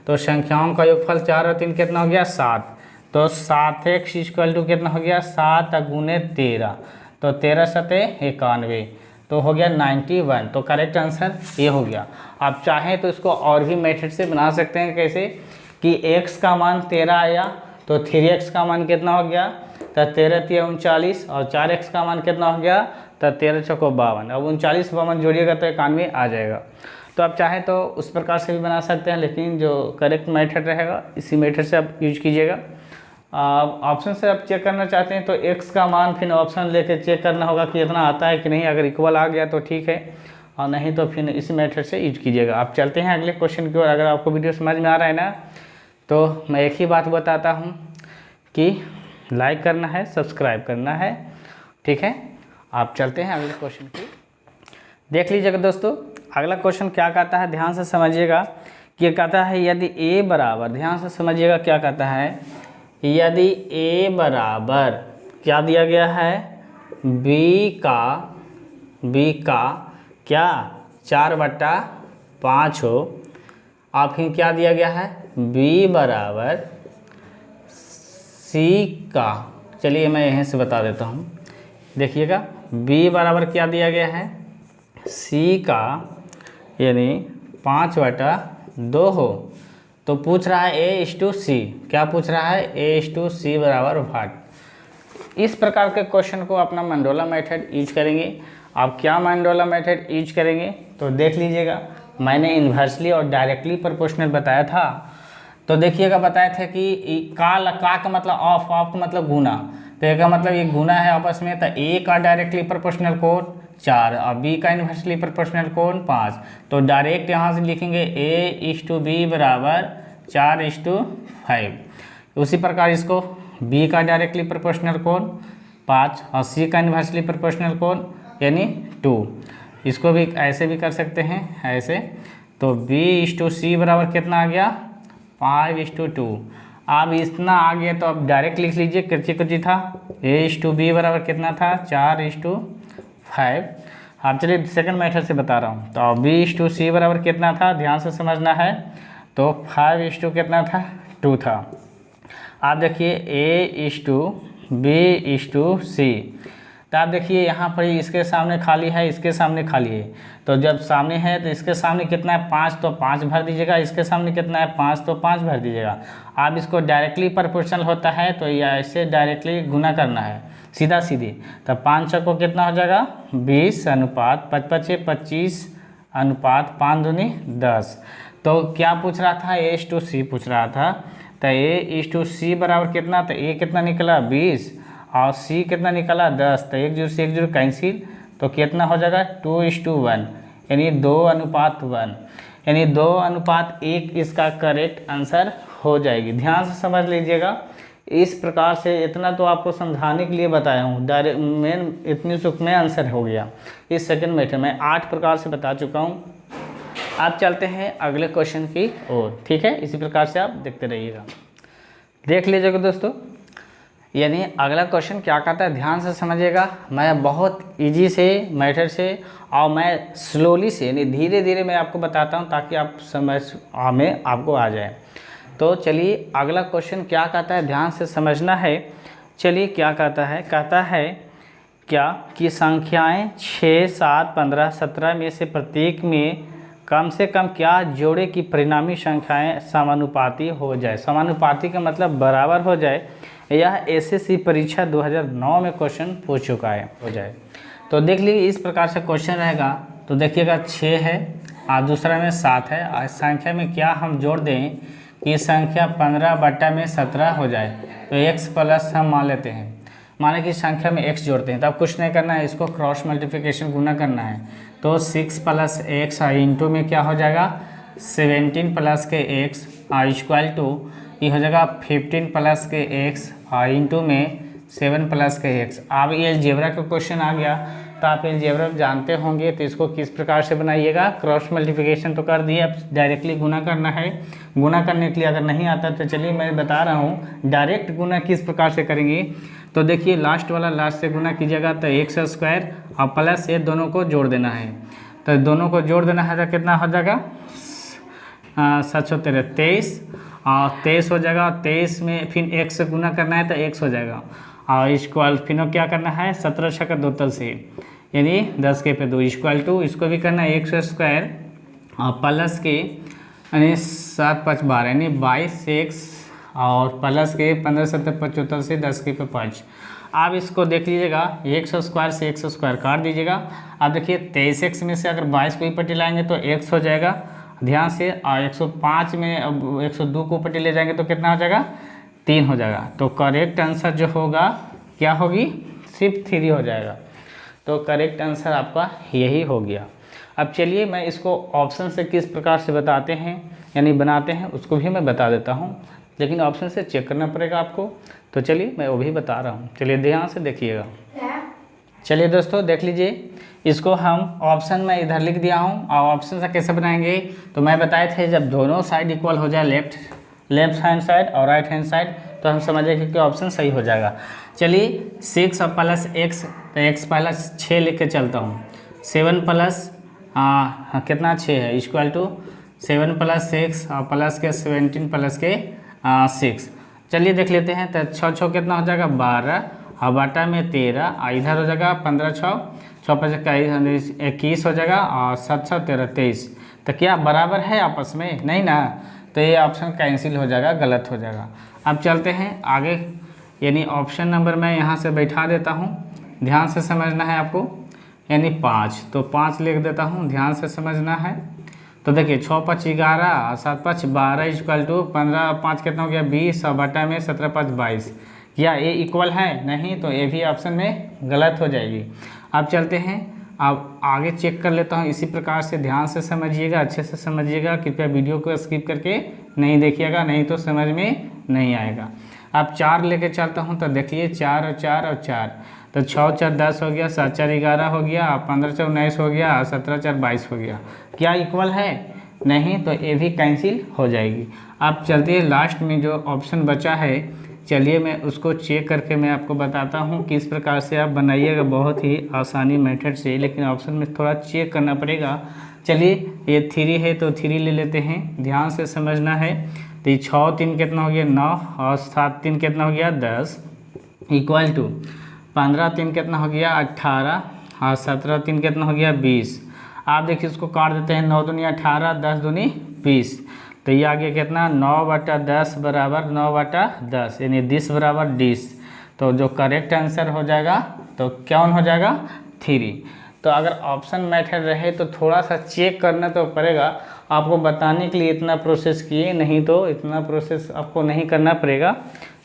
S1: तो संख्याओं का योगफल 4 और 3 कितना हो गया, 7। तो 7x इक्वल टू कितना हो गया, 7 गुने 13, तो 13 सते 91, तो हो गया 91। तो करेक्ट आंसर ये हो गया। आप चाहें तो इसको और भी मेथड से बना सकते हैं। कैसे कि x का मान 13 आया तो 3x का मान कितना हो गया, तो 13 3 39, और 4x का मान कितना हो गया, तो 13 चौको 52। अब 39 52 जोड़िएगा तो 91 आ जाएगा। तो आप चाहें तो उस प्रकार से भी बना सकते हैं, लेकिन जो करेक्ट मेथड रहेगा इसी मेथड से आप यूज कीजिएगा। ऑप्शन से आप चेक करना चाहते हैं तो x का मान फिर ऑप्शन लेके चेक करना होगा कि इतना आता है कि नहीं। अगर इक्वल आ गया तो ठीक है, और नहीं तो फिर इसी मेथड से यूज कीजिएगा। आप चलते हैं अगले क्वेश्चन की ओर। अगर आपको वीडियो समझ में आ रहा है ना, तो मैं एक ही बात बताता हूँ कि लाइक करना है, सब्सक्राइब करना है, ठीक है। आप चलते हैं अगले क्वेश्चन की, देख लीजिएगा दोस्तों। अगला क्वेश्चन क्या कहता है, ध्यान से समझिएगा। कि कहता है यदि a बराबर, ध्यान से समझिएगा क्या कहता है, यदि a बराबर क्या दिया गया है, b का क्या 4/5 हो, आप ही क्या दिया गया है, b बराबर c का, चलिए मैं यहीं से बता देता हूँ। देखिएगा b बराबर क्या दिया गया है, c का यानी 5/2 हो। तो पूछ रहा है a/c, क्या पूछ रहा है, a/c बराबर वाट। इस प्रकार के क्वेश्चन को अपना मंडोला मेथड यूज करेंगे। आप क्या मंडोला मेथड यूज करेंगे तो देख लीजिएगा। मैंने इन्वर्सली और डायरेक्टली प्रोपोर्शनल बताया था। तो देखिएगा बताया था कि का मतलब ऑफ का मतलब गुना, तो एक का मतलब ये गुना है आपस में। तो a का डायरेक्टली प्रोपोर्शनल कौन 4 और b का इन्वर्सली प्रोपोर्शनल कौन 5। तो डायरेक्ट यहाँ से लिखेंगे a/b बराबर 4/5। उसी प्रकार इसको b का डायरेक्टली प्रोपोर्शनल कौन 5 और c का इन्वर्सली प्रोपोर्शनल कौन यानी 2। इसको भी ऐसे भी कर सकते हैं, ऐसे। तो b/c बराबर कितना आ गया 5/2। अब इतना आ गया तो अब डायरेक्ट लिख लीजिए, कच्ची कच्ची था। a/b बराबर कितना था 4/5। आप चलिए सेकंड मेथड से बता रहा हूँ। तो b/c बराबर कितना था, ध्यान से समझना है। तो 5 कितना था 2 था। आप देखिए a/b/c, तो आप देखिए यहाँ पर इसके सामने खाली है, इसके सामने खाली है। तो जब सामने है तो इसके सामने कितना है 5, तो 5 भर दीजिएगा। इसके सामने कितना है 5, तो 5 भर दीजिएगा। आप इसको डायरेक्टली प्रोपोर्शनल होता है तो ये ऐसे डायरेक्टली गुना करना है सीधा सीधी। तो 5 को कितना हो जाएगा 20 अनुपात 5/5 अनुपात 5 दूनी 10। तो क्या पूछ रहा था a/c पूछ रहा था। तो a/c बराबर कितना, तो a कितना निकला 20 और c कितना निकला 10। तो 1 से 1 कैंसिल, तो कितना हो जाएगा 2:1 यानी 2:1 यानी 2:1 इसका करेक्ट आंसर हो जाएगी। ध्यान से समझ लीजिएगा। इस प्रकार से इतना तो आपको समझाने के लिए बताया हूँ, डायरेक्ट मेन इतनी सुख में आंसर हो गया। इस सेकंड मेथड में 8 प्रकार से बता चुका हूँ। आप चलते हैं अगले क्वेश्चन की ओर, ठीक है। इसी प्रकार से आप देखते रहिएगा, देख लीजिएगा दोस्तों। यानी अगला क्वेश्चन क्या कहता है, ध्यान से समझिएगा। मैं बहुत इजी से मेथड से और मैं स्लोली से यानी धीरे धीरे मैं आपको बताता हूँ ताकि आप समझ में आपको आ जाए। तो चलिए अगला क्वेश्चन क्या कहता है, ध्यान से समझना है। चलिए क्या कहता है क्या कि संख्याएं 6, 7, 15, 17 में से प्रत्येक में कम से कम क्या जोड़े की परिणामी संख्याएं समानुपाती हो जाए। समानुपाती का मतलब बराबर हो जाए। यह एसएससी परीक्षा 2009 में क्वेश्चन पूछ चुका है, हो जाए। तो देख लीजिए इस प्रकार से क्वेश्चन रहेगा। तो देखिएगा 6 है और दूसरा में 7 है और संख्या में क्या हम जोड़ दें कि संख्या 15/17 हो जाए। तो x प्लस हम मान लेते हैं, माने कि संख्या में x जोड़ते हैं। तो अब कुछ नहीं करना है, इसको क्रॉस मल्टीप्लिकेशन गुना करना है। तो 6 + x इंटू में क्या हो जाएगा 17 + के x इक्वल टू ये हो जाएगा 15 + के x इंटू में 7 + के x। अब ये अलजेब्रा का क्वेश्चन आ गया, तो आप अलजेब्रा जानते होंगे। तो इसको किस प्रकार से बनाइएगा, क्रॉस मल्टीप्लिकेशन तो कर दिए, अब डायरेक्टली गुना करना है। गुना करने के लिए अगर नहीं आता तो चलिए मैं बता रहा हूँ डायरेक्ट गुना किस प्रकार से करेंगे। तो देखिए लास्ट वाला लास्ट से गुना कीजिएगा तो x² और प्लस ये दोनों को जोड़ देना है। तो दोनों को जोड़ देना है तो कितना हो जाएगा 7 × 23 23 और 23 हो जाएगा। 23 में फिर 1 से गुना करना है तो 1 हो जाएगा। और इक्वल फिर क्या करना है 17 छक्का 2 तल से, यानी 10 के पे 2 इक्वल टू इसको भी करना है 1 स्क्वायर और प्लस के यानी 7 5 12 यानी 22x और प्लस के 15 7 75 से 10 के पे 5। आप इसको देख लीजिएगा 100 स्क्वायर से 100 स्क्वायर काट दीजिएगा। आप देखिए 23x में से अगर 22 को ही पट्टी लाएंगे तो x हो जाएगा ध्यान से, और 105 में 102 को पट्टी ले जाएंगे तो कितना हो जाएगा 3 हो जाएगा। तो करेक्ट आंसर जो होगा क्या होगी सिर्फ 3 हो जाएगा। तो करेक्ट आंसर आपका यही हो गया। अब चलिए मैं इसको ऑप्शन से किस प्रकार से बताते हैं यानी बनाते हैं उसको भी मैं बता देता हूँ, लेकिन ऑप्शन से चेक करना पड़ेगा आपको। तो चलिए मैं वो भी बता रहा हूँ, चलिए ध्यान से देखिएगा। चलिए दोस्तों देख लीजिए, इसको हम ऑप्शन में इधर लिख दिया हूँ। और ऑप्शन से कैसे बनाएंगे तो मैं बताए थे जब दोनों साइड इक्वल हो जाए लेफ्ट हैंड साइड और राइट हैंड साइड तो हम समझेंगे कि ऑप्शन सही हो जाएगा। चलिए 6 और प्लस x तो x प्लस 6 लिख के चलता हूँ। 7 प्लस कितना 6 है इक्वल टू 7 प्लस 6 और प्लस के 17 प्लस के 6। चलिए देख लेते हैं तो 6 6 कितना हो जाएगा 12 और बाटा में 13 और इधर हो जाएगा 15 6 6 5 21 हो जाएगा और 7 6 13 23। तो क्या बराबर है आपस में नहीं ना, तो ये ऑप्शन कैंसिल हो जाएगा, गलत हो जाएगा। अब चलते हैं आगे, यानी ऑप्शन नंबर मैं यहाँ से बैठा देता हूँ, ध्यान से समझना है आपको, यानी 5। तो 5 लिख देता हूँ, ध्यान से समझना है। तो देखिए 6 5 11 और 7 5 12 इक्वल टू 15 5 कितना हो गया 20 और बटा में 17 5 22। क्या ये इक्वल है नहीं, तो ये भी ऑप्शन में गलत हो जाएगी। अब चलते हैं, अब आगे चेक कर लेता हूँ इसी प्रकार से, ध्यान से समझिएगा, अच्छे से समझिएगा, कृपया वीडियो को स्किप करके नहीं देखिएगा, नहीं तो समझ में नहीं आएगा। अब 4 लेके चलता हूँ तो देखिए 4 और 4 और 4 तो 6 4 10 हो गया, 7 4 11 हो गया, 15 4 19 हो गया, 17 4 22 हो गया। क्या इक्वल है नहीं, तो ये भी कैंसिल हो जाएगी। अब चलते हैं लास्ट में जो ऑप्शन बचा है, चलिए मैं उसको चेक करके मैं आपको बताता हूँ किस प्रकार से आप बनाइएगा, बहुत ही आसानी मेथड से, लेकिन ऑप्शन में थोड़ा चेक करना पड़ेगा। चलिए ये 3 है तो 3 ले लेते हैं, ध्यान से समझना है। तो 6 3 कितना हो गया 9 और 7 3 कितना हो गया 10 इक्वल टू 15 3 कितना हो गया 18 और 17 3 कितना हो गया 20। आप देखिए इसको काट देते हैं, 9 दूनी 18 10 दूनी 20। तो ये आ गया कितना 9 बटा 10 बराबर 9 बटा 10 यानी 10 बराबर 20। तो जो करेक्ट आंसर हो जाएगा तो कौन हो जाएगा 3। तो अगर ऑप्शन मेथड रहे तो थोड़ा सा चेक करना तो पड़ेगा आपको, बताने के लिए इतना प्रोसेस किए, नहीं तो इतना प्रोसेस आपको नहीं करना पड़ेगा।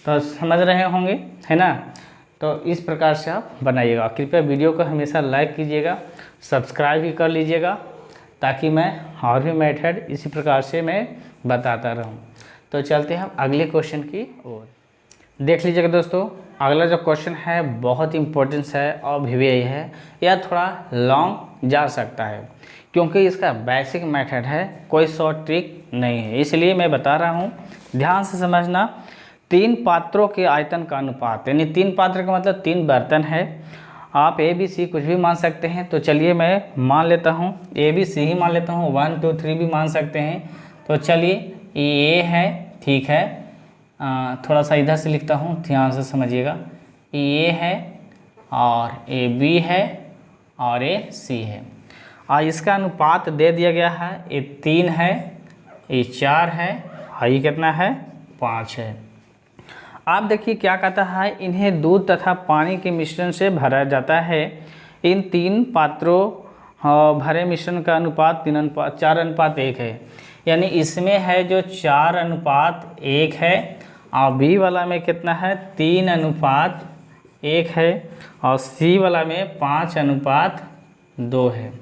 S1: तो समझ रहे होंगे है ना। तो इस प्रकार से आप बनाइएगा। कृपया वीडियो को हमेशा लाइक कीजिएगा, सब्सक्राइब भी कर लीजिएगा, ताकि मैं और भी मेथड इसी प्रकार से मैं बताता रहूं। तो चलते हैं हम अगले क्वेश्चन की ओर। देख लीजिएगा दोस्तों, अगला जो क्वेश्चन है बहुत इम्पोर्टेंस है और भी यही है, यह थोड़ा लॉन्ग जा सकता है क्योंकि इसका बेसिक मेथड है, कोई शॉर्ट ट्रिक नहीं है, इसलिए मैं बता रहा हूँ, ध्यान से समझना। 3 पात्रों के आयतन का अनुपात, यानी 3 पात्र का मतलब 3 बर्तन है, आप ए बी सी कुछ भी मान सकते हैं। तो चलिए मैं मान लेता हूँ ए बी सी ही मान लेता हूँ, 1 2 3 भी मान सकते हैं। तो चलिए ये है, ठीक है, थोड़ा सा इधर से लिखता हूँ, ध्यान से समझिएगा। ये है और ए बी है और ए सी है, और इसका अनुपात दे दिया गया है, ये 3 है, ये 4 है और ये कितना है 5 है। आप देखिए क्या कहता है, इन्हें दूध तथा पानी के मिश्रण से भरा जाता है। इन 3 पात्रों भरे मिश्रण का अनुपात 4:1 है, यानी इसमें है जो 4:1 है और बी वाला में कितना है 3:1 है और सी वाला में 5:2 है।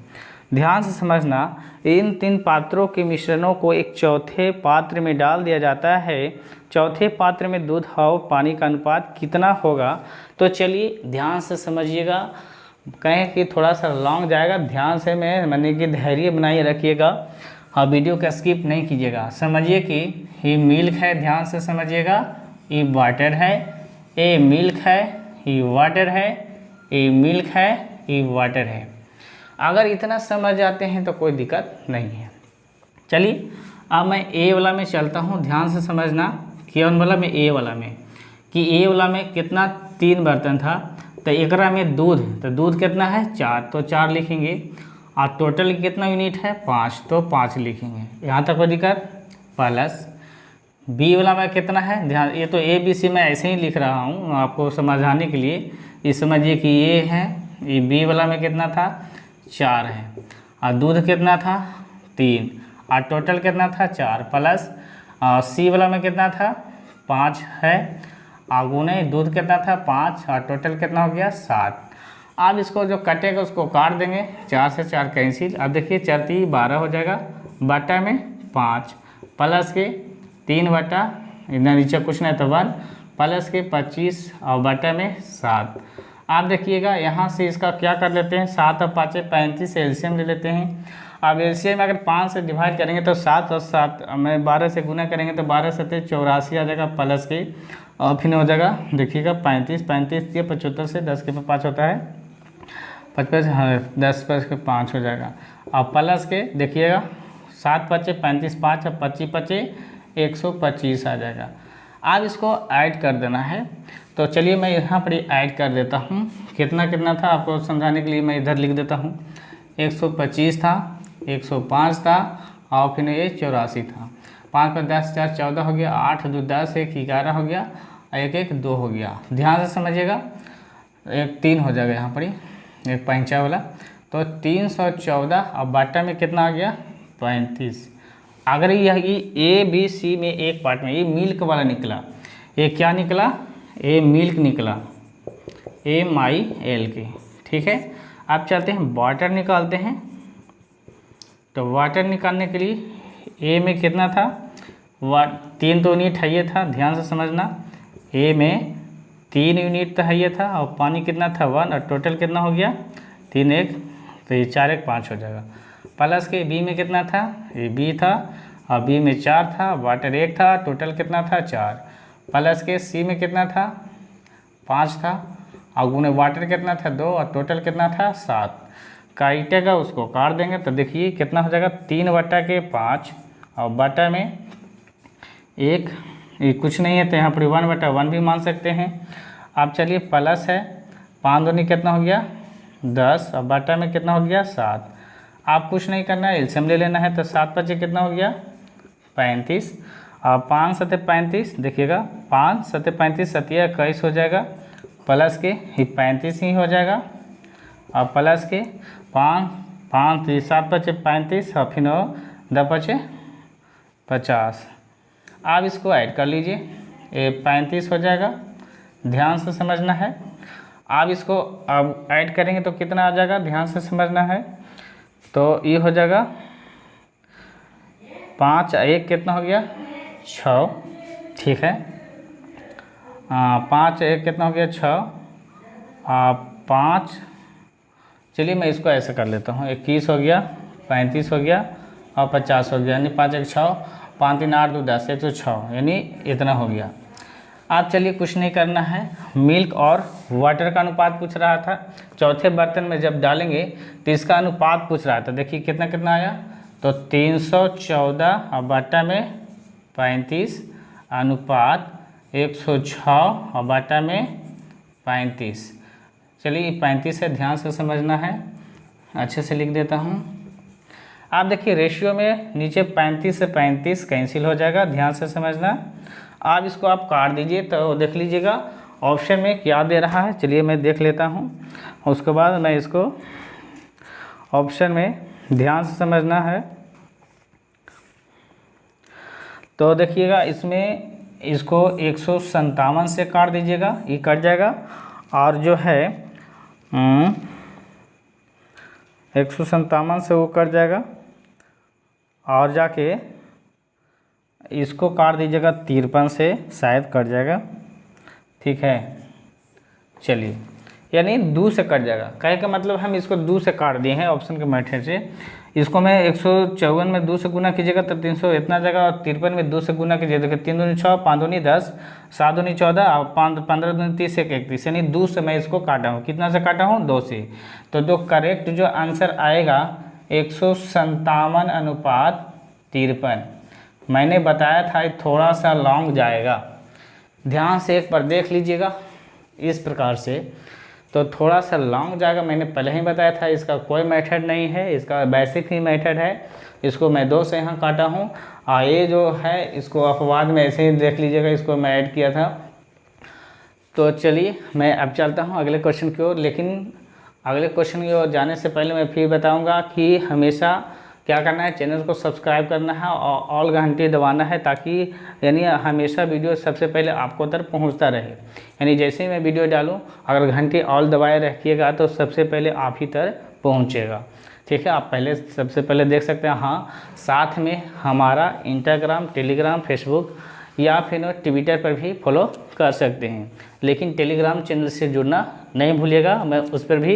S1: ध्यान से समझना, इन 3 पात्रों के मिश्रणों को एक चौथे पात्र में डाल दिया जाता है। चौथे पात्र में दूध और पानी का अनुपात कितना होगा। तो चलिए ध्यान से समझिएगा, कहें कि थोड़ा सा लॉन्ग जाएगा, ध्यान से मैंने कि धैर्य बनाए रखिएगा और वीडियो का स्किप नहीं कीजिएगा। समझिए कि ये मिल्क है, ध्यान से समझिएगा, ये वाटर है, ये मिल्क है, ये वाटर है, ये मिल्क है, ये वाटर है। अगर इतना समझ जाते हैं तो कोई दिक्कत नहीं है। चलिए अब मैं ए वाला में चलता हूँ, ध्यान से समझना। कौन वाला में? ए वाला में। कि ए वाला में कितना 3 बर्तन था, तो एकरा में दूध, तो दूध कितना है 4, तो 4 लिखेंगे। और टोटल कितना यूनिट है 5, तो 5 लिखेंगे। यहाँ तक कोई दिक्कत? प्लस बी वाला में कितना है, ध्यान, ये तो ए बी सी मैं ऐसे ही लिख रहा हूँ आपको समझाने के लिए। ये समझिए कि ये है, ये बी वाला में कितना था 4 है, और दूध कितना था 3, और टोटल कितना था 4, प्लस सी वाला में कितना था 5 है, आगुने दूध कितना था 5, और टोटल कितना हो गया 7। अब इसको जो कटेगा उसको काट देंगे, 4 से 4 कैंसिल। अब देखिए 4 3 12 हो जाएगा, बटा में 5, प्लस के 3 बटा, इधर नीचे कुछ नहीं तो 1, प्लस के 25 और बटा में 7। आप देखिएगा यहाँ से इसका क्या कर लेते हैं, 7 और 5 35 एलसीएम ले लेते हैं। अब एलसीएम में अगर 5 से डिवाइड करेंगे तो 7 और 7 में 12 से गुना करेंगे तो 12 7 84 आ जाएगा, प्लस के और फिर हो जाएगा देखिएगा 35 35 के 75 से 10 के 5 होता है 55, हाँ 10 के 5 हो जाएगा। और प्लस के देखिएगा 7 5 35 5 और 25 25 125 आ जाएगा। अब इसको ऐड कर देना है, तो चलिए मैं यहाँ पर ऐड कर देता हूँ। कितना कितना था आपको समझाने के लिए मैं इधर लिख देता हूँ। 125 था, 105 था, और फिर ये 84 था। 5 पर 10 4 14 हो गया, 8 2 10 1 11 हो गया, 1 1 2 हो गया। ध्यान से समझिएगा, 1 3 हो जाएगा यहाँ पर, एक 5 वाला, तो 314 और बाटा में कितना आ गया 35। अगर यह ए बी सी में एक पार्ट में ये मिल्क वाला निकला, ये क्या निकला, ए मिल्क निकला, MIL के, ठीक है। अब चलते हैं वाटर निकालते हैं। तो वाटर निकालने के लिए ए में कितना था, 3 तो यूनिट है ये था, ध्यान से समझना। ए में 3 यूनिट तो है ये था, और पानी कितना था 1, और टोटल कितना हो गया 3 1, तो ये 4 1 5 हो जाएगा। प्लस के बी में कितना था, ये बी था, और बी में 4 था, वाटर 1 था, टोटल कितना था 4। प्लस के सी में कितना था 5 था, और गुने वाटर कितना था 2, और टोटल कितना था 7। काटेगा उसको काट देंगे तो देखिए कितना हो जाएगा 3 बटा के 5, और बटा में 1, ये कुछ नहीं है तो यहाँ पर 1 बटा 1 भी मान सकते हैं। अब चलिए प्लस है, 5 दूनी कितना हो गया 10, और बटा में कितना हो गया 7। आप कुछ नहीं करना है, एलसीएम ले लेना है, तो 7 5 कितना हो गया 35, और 5 7 35, देखिएगा 5 7 35 7 21 हो जाएगा, प्लस के ही 35 ही हो जाएगा, और प्लस के 5 5 7 5 35, और फिर 10 5 50। आप इसको ऐड कर लीजिए, ये 35 हो जाएगा, ध्यान से समझना है। आप इसको अब ऐड करेंगे तो कितना आ जाएगा, ध्यान से समझना है। तो ये हो जाएगा 5 1 कितना हो गया 6, ठीक है। 5 1 कितना हो गया 6, 5, चलिए मैं इसको ऐसे कर लेता हूँ, 21 हो गया, 35 हो गया, और 50 हो गया, यानी 5 1 6, 5 3 8 2 10 106, यानी इतना हो गया। आप चलिए कुछ नहीं करना है, मिल्क और वाटर का अनुपात पूछ रहा था, चौथे बर्तन में जब डालेंगे तो इसका अनुपात पूछ रहा था। देखिए कितना कितना आया, तो 314 और बटा में 35 अनुपात 106 और बटा में 35। चलिए 35 है, ध्यान से समझना है, अच्छे से लिख देता हूँ। आप देखिए रेशियो में नीचे 35 से 35 कैंसिल हो जाएगा, ध्यान से समझना। आप इसको आप काट दीजिए तो देख लीजिएगा ऑप्शन में क्या दे रहा है। चलिए मैं देख लेता हूँ, उसके बाद मैं इसको ऑप्शन में ध्यान से समझना है। तो देखिएगा इसमें इसको 157 से काट दीजिएगा, ये कट जाएगा, और जो है 157 से वो कट जाएगा, और जाके इसको काट दीजिएगा 53 से, शायद कट जाएगा, ठीक है। चलिए यानी 2 से कट जाएगा, कहे का मतलब हम इसको 2 से काट दिए हैं ऑप्शन के मेथड से। इसको मैं 154 में 2 से गुना कीजिएगा तो 300 इतना जाएगा, और 53 में 2 से गुना कीजिए देखिए 3 दूनी 6, 5 दूनी 10, 7 दूनी 14, और 15 दूनी 30 1 31, यानी 2 से मैं इसको काटा हूँ। कितना से काटा हूँ 2 से। तो जो करेक्ट जो आंसर आएगा 157 अनुपात 53। मैंने बताया था थोड़ा सा लॉन्ग जाएगा। ध्यान से एक बार देख लीजिएगा इस प्रकार से, तो थोड़ा सा लॉन्ग जाएगा, मैंने पहले ही बताया था। इसका कोई मेथड नहीं है, इसका बेसिक ही मेथड है। इसको मैं 2 से यहाँ काटा हूँ, और ये जो है इसको अपवाद में ऐसे ही देख लीजिएगा, इसको मैं ऐड किया था। तो चलिए मैं अब चलता हूँ अगले क्वेश्चन की ओर। लेकिन अगले क्वेश्चन की ओर जाने से पहले मैं फिर बताऊँगा कि हमेशा क्या करना है, चैनल को सब्सक्राइब करना है और ऑल घंटी दबाना है, ताकि यानी हमेशा वीडियो सबसे पहले आपको तक पहुंचता रहे। यानी जैसे ही मैं वीडियो डालूं, अगर घंटी ऑल दबाए रखिएगा तो सबसे पहले आप ही तक पहुंचेगा। ठीक है, आप पहले सबसे पहले देख सकते हैं। हाँ, साथ में हमारा इंस्टाग्राम, टेलीग्राम, फेसबुक या फिर ट्विटर पर भी फॉलो कर सकते हैं। लेकिन टेलीग्राम चैनल से जुड़ना नहीं भूलिएगा। मैं उस पर भी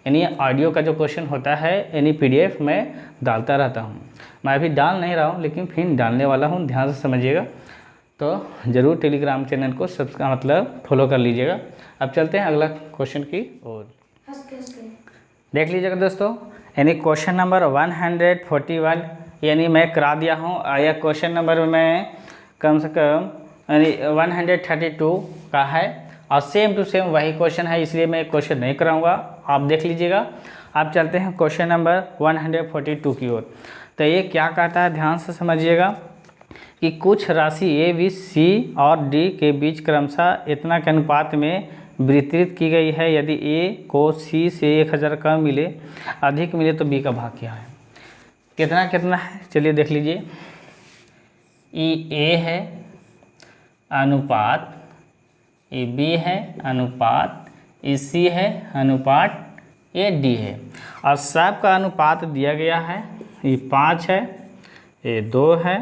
S1: यानी ऑडियो का जो क्वेश्चन होता है यानी PDF मैं डालता रहता हूँ। मैं अभी डाल नहीं रहा हूँ, लेकिन फिर डालने वाला हूँ, ध्यान से समझिएगा। तो ज़रूर टेलीग्राम चैनल को मतलब फॉलो कर लीजिएगा। अब चलते हैं अगला क्वेश्चन की ओर। देख लीजिएगा दोस्तों, यानी क्वेश्चन नंबर 141 यानी मैं करा दिया हूँ। यह क्वेश्चन नंबर में कम से कम यानी 132 का है, और सेम टू सेम वही क्वेश्चन है, इसलिए मैं क्वेश्चन नहीं कराऊंगा, आप देख लीजिएगा। आप चलते हैं क्वेश्चन नंबर 142 की ओर। तो ये क्या कहता है, ध्यान से समझिएगा कि कुछ राशि A, B, C और D के बीच क्रमशः इतना के अनुपात में वितरित की गई है। यदि A को C से 1000 कम मिले, अधिक मिले तो B का भाग क्या है। कितना कितना है, चलिए देख लीजिए। ये A है अनुपात, ये B है अनुपात, ये C है अनुपात, ये D है। और सब का अनुपात दिया गया है। ये 5 है, ये 2 है,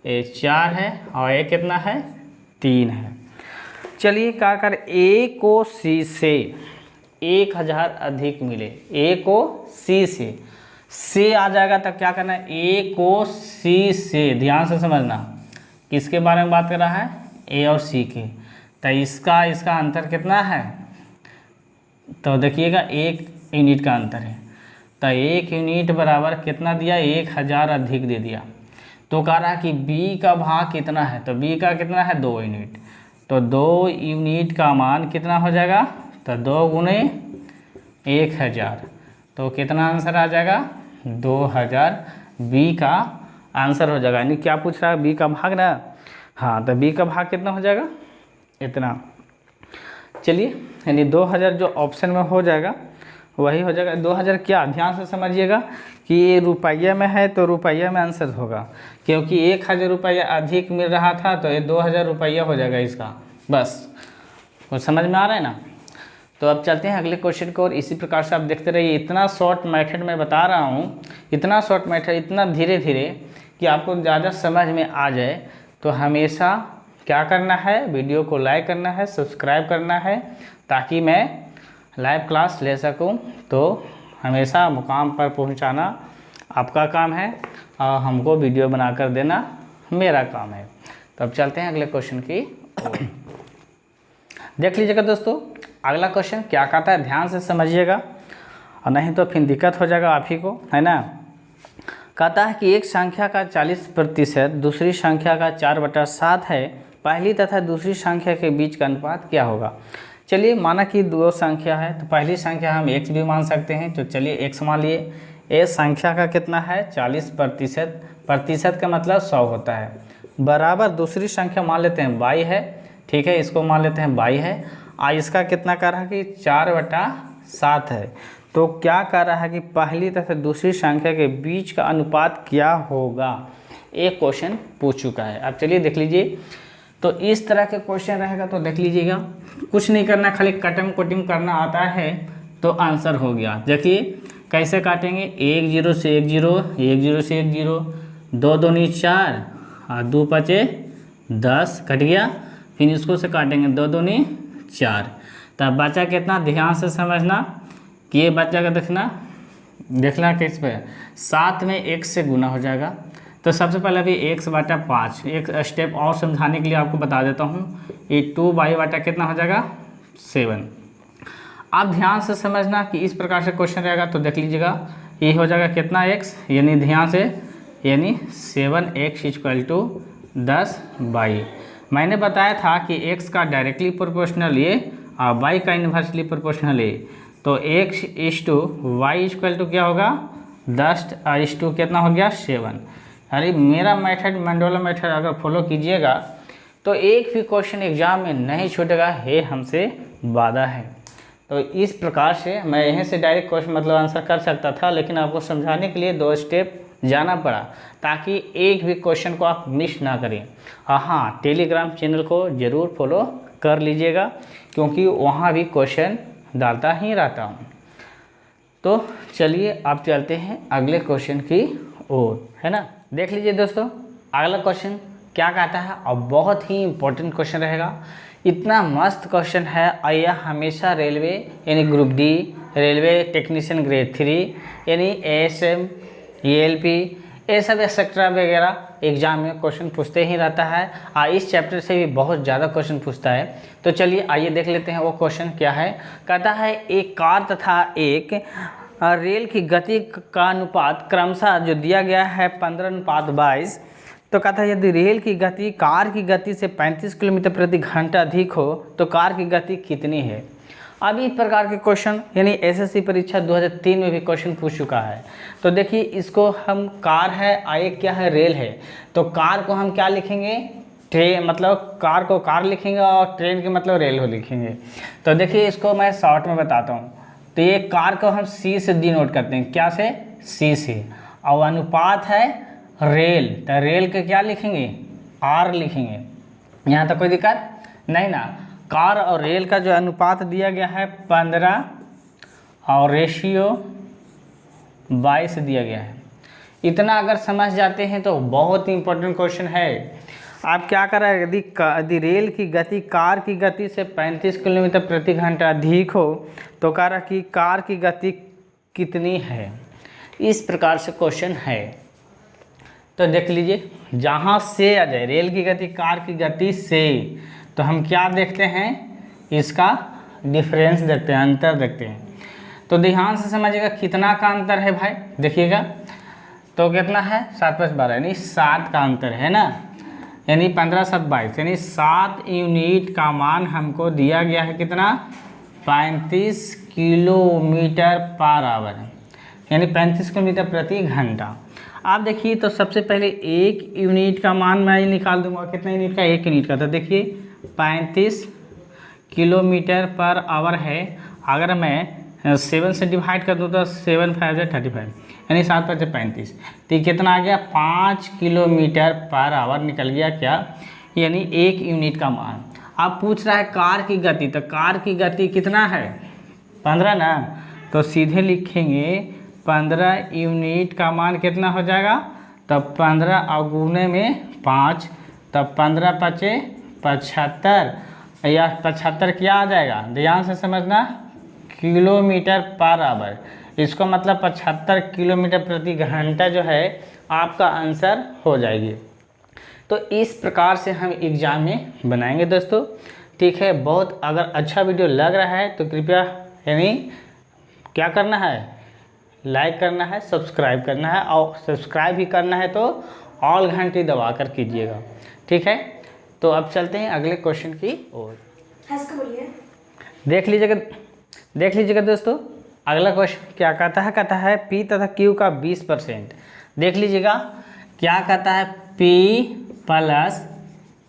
S1: ये 4 है, और ये कितना है, 3 है। चलिए क्या कर, A को C से 1000 अधिक मिले, A को C से आ जाएगा, तब क्या करना है, A को C से, ध्यान से समझना किसके बारे में बात कर रहा है, A और C के। तो इसका अंतर कितना है, तो देखिएगा 1 यूनिट का अंतर है। तो 1 यूनिट बराबर कितना दिया, 1000 अधिक दे दिया। तो कह रहा है कि B का भाग कितना है, तो B का कितना है, 2 यूनिट। तो 2 यूनिट का मान कितना हो जाएगा, तो 2 गुणे 1000, तो कितना आंसर आ जाएगा, 2000 B का आंसर हो जाएगा। यानी क्या पूछ रहा है, B का भाग ना। हाँ, तो B का भाग कितना हो जाएगा, इतना। चलिए, यानी 2000 जो ऑप्शन में हो जाएगा वही हो जाएगा। 2000 क्या, ध्यान से समझिएगा कि ये रुपये में है, तो रुपये में आंसर होगा, क्योंकि 1000 रुपया अधिक मिल रहा था, तो ये 2000 रुपया हो जाएगा इसका। बस कुछ समझ में आ रहा है ना। तो अब चलते हैं अगले क्वेश्चन को, और इसी प्रकार से आप देखते रहिए। इतना शॉर्ट मेथड मैं बता रहा हूँ, इतना शॉर्ट मेथड, इतना धीरे धीरे कि आपको ज़्यादा समझ में आ जाए। तो हमेशा क्या करना है, वीडियो को लाइक करना है, सब्सक्राइब करना है, ताकि मैं लाइव क्लास ले सकूं। तो हमेशा मुकाम पर पहुंचाना आपका काम है, और हमको वीडियो बनाकर देना मेरा काम है। तो अब चलते हैं अगले क्वेश्चन की ओर। देख लीजिएगा दोस्तों, अगला क्वेश्चन क्या कहता है, ध्यान से समझिएगा, और नहीं तो फिर दिक्कत हो जाएगा आप ही को, है ना। कहता है कि एक संख्या का 40% दूसरी संख्या का 4/7 है, पहली तथा दूसरी संख्या के बीच का अनुपात क्या होगा। चलिए, माना कि 2 संख्या है, तो पहली संख्या हम x भी मान सकते हैं, तो चलिए x मान लिए। ये संख्या का कितना है, 40%, प्रतिशत का मतलब 100 होता है, बराबर दूसरी संख्या मान लेते हैं y है। ठीक है, इसको मान लेते हैं y है, और इसका कितना कर रहा है कि 4/7 है। तो क्या कर रहा है कि पहली तथा दूसरी संख्या के बीच का अनुपात क्या होगा, एक क्वेश्चन पूछ चुका है। अब चलिए देख लीजिए। तो इस तरह के क्वेश्चन रहेगा, तो देख लीजिएगा, कुछ नहीं करना, खाली कटम कोटिंग करना आता है तो आंसर हो गया। देखिए कैसे काटेंगे, 1 0 से 1 0, 1 0 से 1 0, 2 दूनी 4, और 2 5 10, कट गया। फिर इसको से काटेंगे, 2 दूनी 4, तब बचा कितना, ध्यान से समझना कि ये बच्चा का देखना किस पे, 7 में 1 से गुना हो जाएगा। तो सबसे पहले अभी x/5, एक स्टेप और समझाने के लिए आपको बता देता हूँ। ये 2y/ कितना हो जाएगा, 7। आप ध्यान से समझना कि इस प्रकार से क्वेश्चन रहेगा। तो देख लीजिएगा, ये हो जाएगा कितना x, यानी ध्यान से यानी 7x इक्वल टू 10/। मैंने बताया था कि x का डायरेक्टली प्रोपोर्शनल ये और y का इन्वर्सली प्रोपोर्शनल ये, तो x is to y equal to क्या होगा 10 इज टू कितना हो गया 7। अरे मेरा मेथड मंडोला मेथड अगर फॉलो कीजिएगा तो एक भी क्वेश्चन एग्जाम में नहीं छूटेगा, ये हमसे वादा है। तो इस प्रकार से मैं यहीं से डायरेक्ट क्वेश्चन मतलब आंसर कर सकता था, लेकिन आपको समझाने के लिए 2 स्टेप जाना पड़ा ताकि एक भी क्वेश्चन को आप मिस ना करें। हाँ, टेलीग्राम चैनल को ज़रूर फॉलो कर लीजिएगा क्योंकि वहाँ भी क्वेश्चन डालता ही रहता हूँ। तो चलिए अब चलते हैं अगले क्वेश्चन की ओर, है ना। देख लीजिए दोस्तों, अगला क्वेश्चन क्या कहता है और बहुत ही इम्पोर्टेंट क्वेश्चन रहेगा। इतना मस्त क्वेश्चन है और यह हमेशा रेलवे यानी group D, railway technician grade 3 यानी ASM, ELP ये सब एक्सेट्रा वगैरह एग्जाम में क्वेश्चन पूछते ही रहता है और इस चैप्टर से भी बहुत ज़्यादा क्वेश्चन पूछता है। तो चलिए आइए देख लेते हैं वो क्वेश्चन क्या है। कहता है एक कार तथा एक रेल की गति का अनुपात क्रमशः जो दिया गया है 15:22। तो कहता है यदि रेल की गति कार की गति से 35 किलोमीटर प्रति घंटा अधिक हो तो कार की गति कितनी है। अब इस प्रकार के क्वेश्चन यानी SSC परीक्षा 2003 में भी क्वेश्चन पूछ चुका है। तो देखिए इसको हम कार है और एक क्या है रेल है, तो कार को हम क्या लिखेंगे ट्रेन, मतलब कार को कार लिखेंगे और ट्रेन के मतलब रेल को लिखेंगे। तो देखिए इसको मैं शॉर्ट में बताता हूँ। तो ये कार को हम C से डिनोट करते हैं, क्या से C से, और अनुपात है रेल, तो रेल के क्या लिखेंगे R लिखेंगे। यहाँ तक कोई दिक्कत नहीं ना। कार और रेल का जो अनुपात दिया गया है 15 और रेशियो 22 दिया गया है। इतना अगर समझ जाते हैं तो बहुत ही इम्पोर्टेंट क्वेश्चन है। आप क्या कर रहे हैं, यदि रेल की गति कार की गति से 35 किलोमीटर प्रति घंटा अधिक हो तो कह रहा कि कार की गति कितनी है। इस प्रकार से क्वेश्चन है। तो देख लीजिए, जहाँ से आ जाए रेल की गति कार की गति से, तो हम क्या देखते हैं इसका डिफरेंस देखते हैं, अंतर देखते हैं। तो ध्यान से समझिएगा कितना का अंतर है भाई, देखिएगा तो कितना है 7×5=12 यानी 7 का अंतर है ना, यानी 15×7=22 यानी 7 यूनिट का मान हमको दिया गया है कितना 35 किलोमीटर पर आवर यानी 35 किलोमीटर प्रति घंटा। आप देखिए तो सबसे पहले 1 यूनिट का मान मैं निकाल दूंगा, कितना यूनिट का 1 यूनिट का। तो देखिए 35 किलोमीटर पर आवर है, अगर मैं 7 से डिवाइड कर दूँ तो 7×5=35 यानी 7×5=35। तो ये कितना आ गया 5 किलोमीटर पर आवर निकल गया क्या, यानी 1 यूनिट का मान। आप पूछ रहा है कार की गति, तो कार की गति कितना है 15 ना, तो सीधे लिखेंगे 15 यूनिट का मान कितना हो जाएगा, तब 15 और गुने में 5, तब 15×5 75 या 75 क्या आ जाएगा, ध्यान से समझना किलोमीटर पर आवर। इसको मतलब 75 किलोमीटर प्रति घंटा जो है आपका आंसर हो जाएगी। तो इस प्रकार से हम एग्जाम में बनाएंगे दोस्तों, ठीक है। बहुत अगर अच्छा वीडियो लग रहा है तो कृपया यानी क्या करना है, लाइक करना है, सब्सक्राइब करना है, और सब्सक्राइब भी करना है तो ऑल घंटी दबा कर कीजिएगा, ठीक है। तो अब चलते हैं अगले क्वेश्चन की ओर। देख लीजिएगा दोस्तों, अगला क्वेश्चन क्या कहता है, कहता है P तथा Q का 20%। देख लीजिएगा क्या कहता है, P प्लस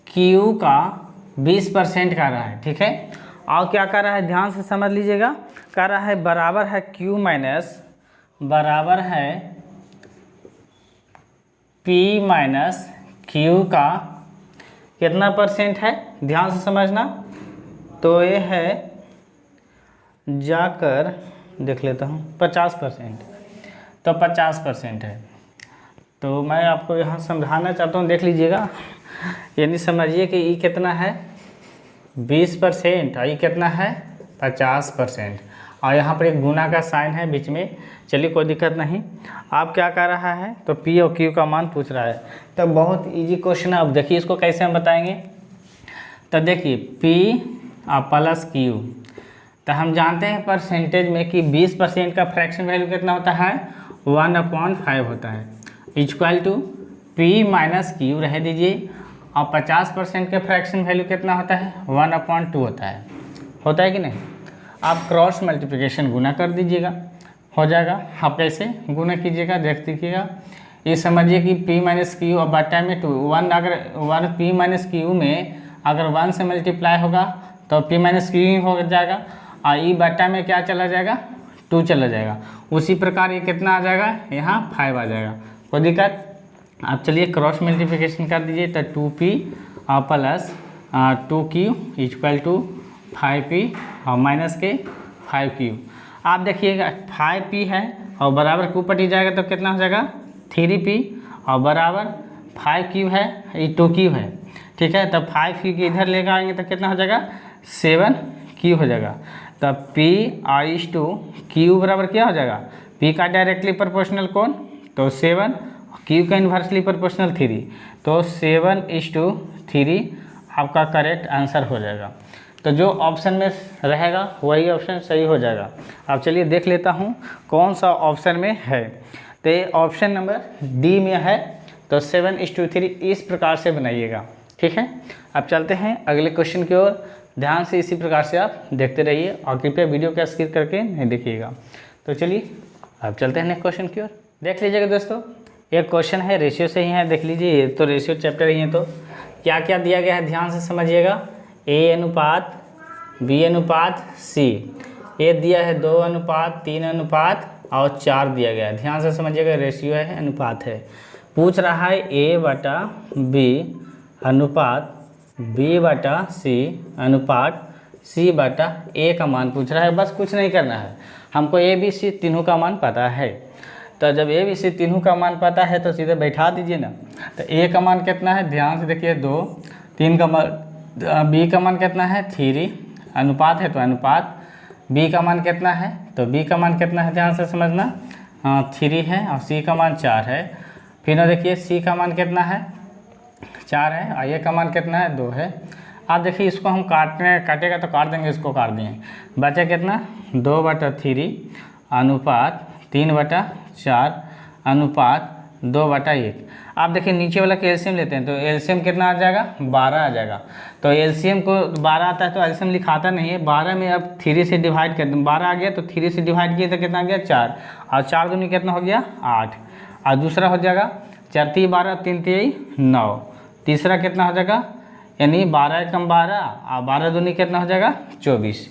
S1: Q का 20% कर रहा है, ठीक है। और क्या कर रहा है, ध्यान से समझ लीजिएगा, कर रहा है बराबर है Q माइनस बराबर है P माइनस Q का कितना परसेंट है, ध्यान से समझना। तो ये है जाकर देख लेता हूँ 50%, तो 50% है। तो मैं आपको यहाँ समझाना चाहता हूँ, देख लीजिएगा, यानी समझिए कि ये कितना है 20% और ये कितना है 50%, और यहाँ पर एक गुना का साइन है बीच में। चलिए कोई दिक्कत नहीं। आप क्या कर रहा है, तो P और Q का मान पूछ रहा है, तो बहुत इजी क्वेश्चन है। अब देखिए इसको कैसे हम बताएंगे। तो देखिए P प्लस Q, तो हम जानते हैं परसेंटेज में कि 20% का फ्रैक्शन वैल्यू कितना होता है 1/5 होता है। Equal to P minus Q रह दीजिए। और 50% के फ्रैक्शन वैल्यू कितना होता है 1/2 होता है कि नहीं। आप क्रॉस मल्टीप्लिकेशन गुना कर दीजिएगा, हो जाएगा। आप कैसे गुना कीजिएगा देख दीजिएगा। ये समझिए कि p माइनस क्यू और बटा में 2 1 अगर 1 p माइनस क्यू में अगर 1 से मल्टीप्लाई होगा तो p माइनस क्यू ही हो जाएगा, और ई बटा में क्या चला जाएगा 2 चला जाएगा। उसी प्रकार ये कितना आ जाएगा यहाँ 5 आ जाएगा, कोई दिक्कत। आप चलिए क्रॉस मल्टीप्लिकेशन कर दीजिए तो 2p plus 2q equal to 5p और माइनस के 5q। आप देखिएगा 5p है और बराबर q पटी जाएगा तो कितना हो जाएगा 3p और बराबर 5q है, ये 2q है, ठीक है। तब 5q के इधर लेकर आएंगे तो कितना हो जाएगा 7q हो जाएगा। तब p इज टू q बराबर क्या हो जाएगा, p का डायरेक्टली प्रोपोर्शनल कौन तो 7, q का इन्वर्सली प्रोपोर्शनल 3, तो 7:3 आपका करेक्ट आंसर हो जाएगा। तो जो ऑप्शन में रहेगा वही ऑप्शन सही हो जाएगा। अब चलिए देख लेता हूँ कौन सा ऑप्शन में है। तो ये ऑप्शन नंबर डी में है, तो 7:3 इस प्रकार से बनाइएगा, ठीक है। अब चलते हैं अगले क्वेश्चन की ओर। ध्यान से इसी प्रकार से आप देखते रहिए और कृपया वीडियो का स्किप करके नहीं देखिएगा। तो चलिए अब चलते हैं नेक्स्ट क्वेश्चन की ओर। देख लीजिएगा दोस्तों, एक क्वेश्चन है रेशियो से ही है, देख लीजिए। ये तो रेशियो चैप्टर ही है, तो क्या क्या दिया गया है ध्यान से समझिएगा। a अनुपात b अनुपात c, ये दिया है 2 अनुपात 3 अनुपात और 4 दिया गया है। ध्यान से समझिएगा, रेशियो है अनुपात है। पूछ रहा है a/b अनुपात b/c अनुपात c/a का मान पूछ रहा है। बस कुछ नहीं करना है, हमको a b c तीनों का मान पता है। तो जब a b c तीनों का मान पता है तो सीधे बैठा दीजिए ना। तो a का मान कितना है ध्यान से देखिए 2, 3 का मान, b का मान कितना है 3, अनुपात है तो अनुपात, b का मान कितना है तो b का मान कितना है ध्यान से समझना 3 है, और c का मान 4 है। फिर देखिए c का मान कितना है 4 है, और a का मान कितना है 2 है। आप देखिए इसको हम काटेगा तो काट देंगे, इसको काट दिए, बचा कितना 2/3 अनुपात 3/4 अनुपात 2/1। आप देखिए नीचे वाला के एलसीएम लेते हैं तो एलसीएम कितना आ जाएगा 12 आ जाएगा। तो एलसीएम को 12 आता है तो एलसीएम लिखाता नहीं है, 12 में अब 3 से डिवाइड कर दें, 12 आ गया तो 3 से डिवाइड किए तो कितना आ गया 4, और 4 दूनी कितना हो गया 8, और दूसरा हो जाएगा 4 3 12 3 3 9, तीसरा कितना हो जाएगा यानी 12 कम 12 और 12 दूनी कितना हो जाएगा 24।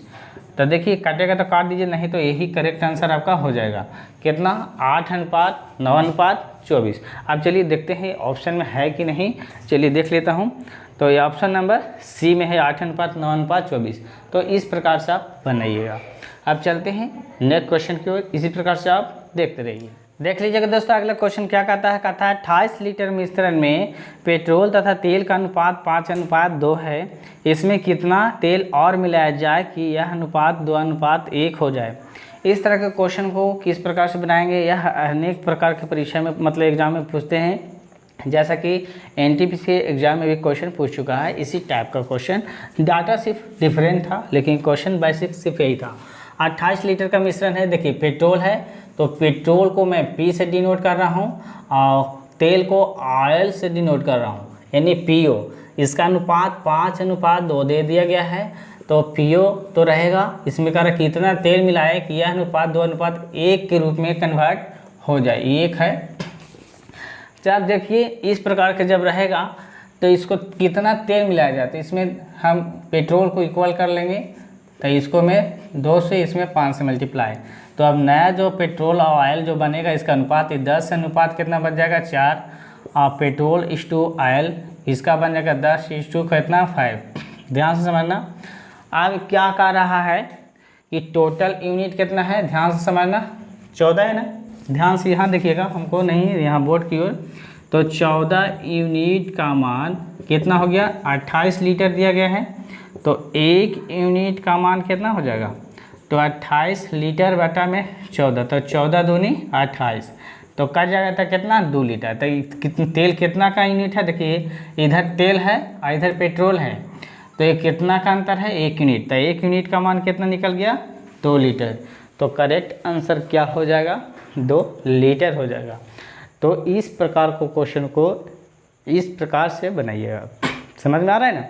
S1: तो देखिए काटेगा तो काट दीजिए, नहीं तो यही करेक्ट आंसर आपका हो जाएगा। कितना 8:9:24। अब चलिए देखते हैं ऑप्शन में है कि नहीं, चलिए देख लेता हूँ। तो ये ऑप्शन नंबर सी में है 8:9:24। तो इस प्रकार से आप बनाइएगा। अब चलते हैं नेक्स्ट क्वेश्चन की ओर, इसी प्रकार से आप देखते रहिए। देख लीजिएगा दोस्तों, अगला क्वेश्चन क्या कहता है 28 लीटर मिश्रण में पेट्रोल तथा तेल का अनुपात 5:2 है। इसमें कितना तेल और मिलाया जाए कि यह अनुपात 2:1 हो जाए। इस तरह के क्वेश्चन को किस प्रकार से बनाएंगे, यह अनेक प्रकार के परीक्षा में मतलब एग्जाम में पूछते हैं। जैसा कि एनटीपीसी एग्जाम में भी क्वेश्चन पूछ चुका है इसी टाइप का क्वेश्चन। डाटा सिर्फ डिफरेंट था लेकिन क्वेश्चन बेसिक सिर्फ यही था। 28 लीटर का मिश्रण है, देखिए पेट्रोल है तो पेट्रोल को मैं P से डिनोट कर रहा हूँ और तेल को ऑयल से डिनोट कर रहा हूँ यानी PO। इसका अनुपात 5:2 दे दिया गया है, तो PO तो रहेगा। इसमें कह रहा कितना तेल मिलाए कि यह अनुपात 2:1 के रूप में कन्वर्ट हो जाए, 1 है। जब देखिए इस प्रकार के जब रहेगा तो इसको कितना तेल मिलाया जाता है, इसमें हम पेट्रोल को इक्वल कर लेंगे तो इसको मैं 2 से इसमें 5 से मल्टीप्लाई। तो अब नया जो पेट्रोल और ऑयल जो बनेगा इसका अनुपात 10 अनुपात कितना बन जाएगा 4, और पेट्रोल इस टू ऑयल इसका बन जाएगा 10 इस टू कितना 5। ध्यान से समझना। अब क्या कह रहा है कि टोटल यूनिट कितना है, ध्यान से समझना 14 है ना। ध्यान से यहाँ देखिएगा, हमको नहीं यहाँ बोर्ड की ओर। तो 14 यूनिट का मान कितना हो गया 28 लीटर दिया गया है, तो 1 यूनिट का मान कितना हो जाएगा तो 28 लीटर बटा में 14, तो 14 दूनी 28, तो कट जाएगा था कितना 2 लीटर। तो तेल कितना का यूनिट है, देखिए इधर तेल है और इधर पेट्रोल है, तो ये कितना का अंतर है 1 यूनिट। तो 1 यूनिट का मान कितना निकल गया 2 लीटर। तो करेक्ट आंसर क्या हो जाएगा 2 लीटर हो जाएगा। तो इस प्रकार को क्वेश्चन को इस प्रकार से बनाइएगा। समझ में आ रहा है ना।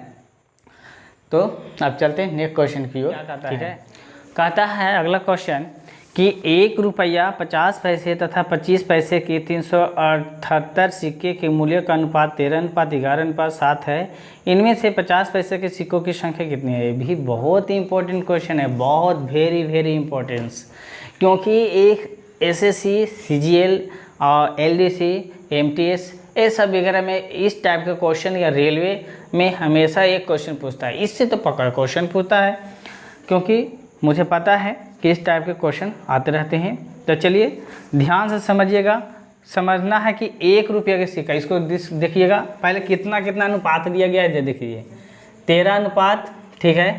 S1: तो अब चलते हैं नेक्स्ट क्वेश्चन की ओर। ठीक है, कहता है अगला क्वेश्चन कि 1 रुपया 50 पैसे तथा 25 पैसे की 378 सिक्के के मूल्य का अनुपात 13:11:7 है। इनमें से 50 पैसे के सिक्कों की संख्या कितनी है? ये भी बहुत ही इंपॉर्टेंट क्वेश्चन है, बहुत वेरी वेरी इंपॉर्टेंस, क्योंकि एक एसएससी, सीजीएल और एलडीसी, एमटीएस ये सब वगैरह में इस टाइप के क्वेश्चन या रेलवे में हमेशा एक क्वेश्चन पूछता है। इससे तो पक्का क्वेश्चन पूछता है, क्योंकि मुझे पता है कि इस टाइप के क्वेश्चन आते रहते हैं। तो चलिए ध्यान से समझिएगा। समझना है कि 1 रुपये का सिक्का, इसको देखिएगा पहले कितना कितना अनुपात दिया गया है। देखिए 13 अनुपात, ठीक है,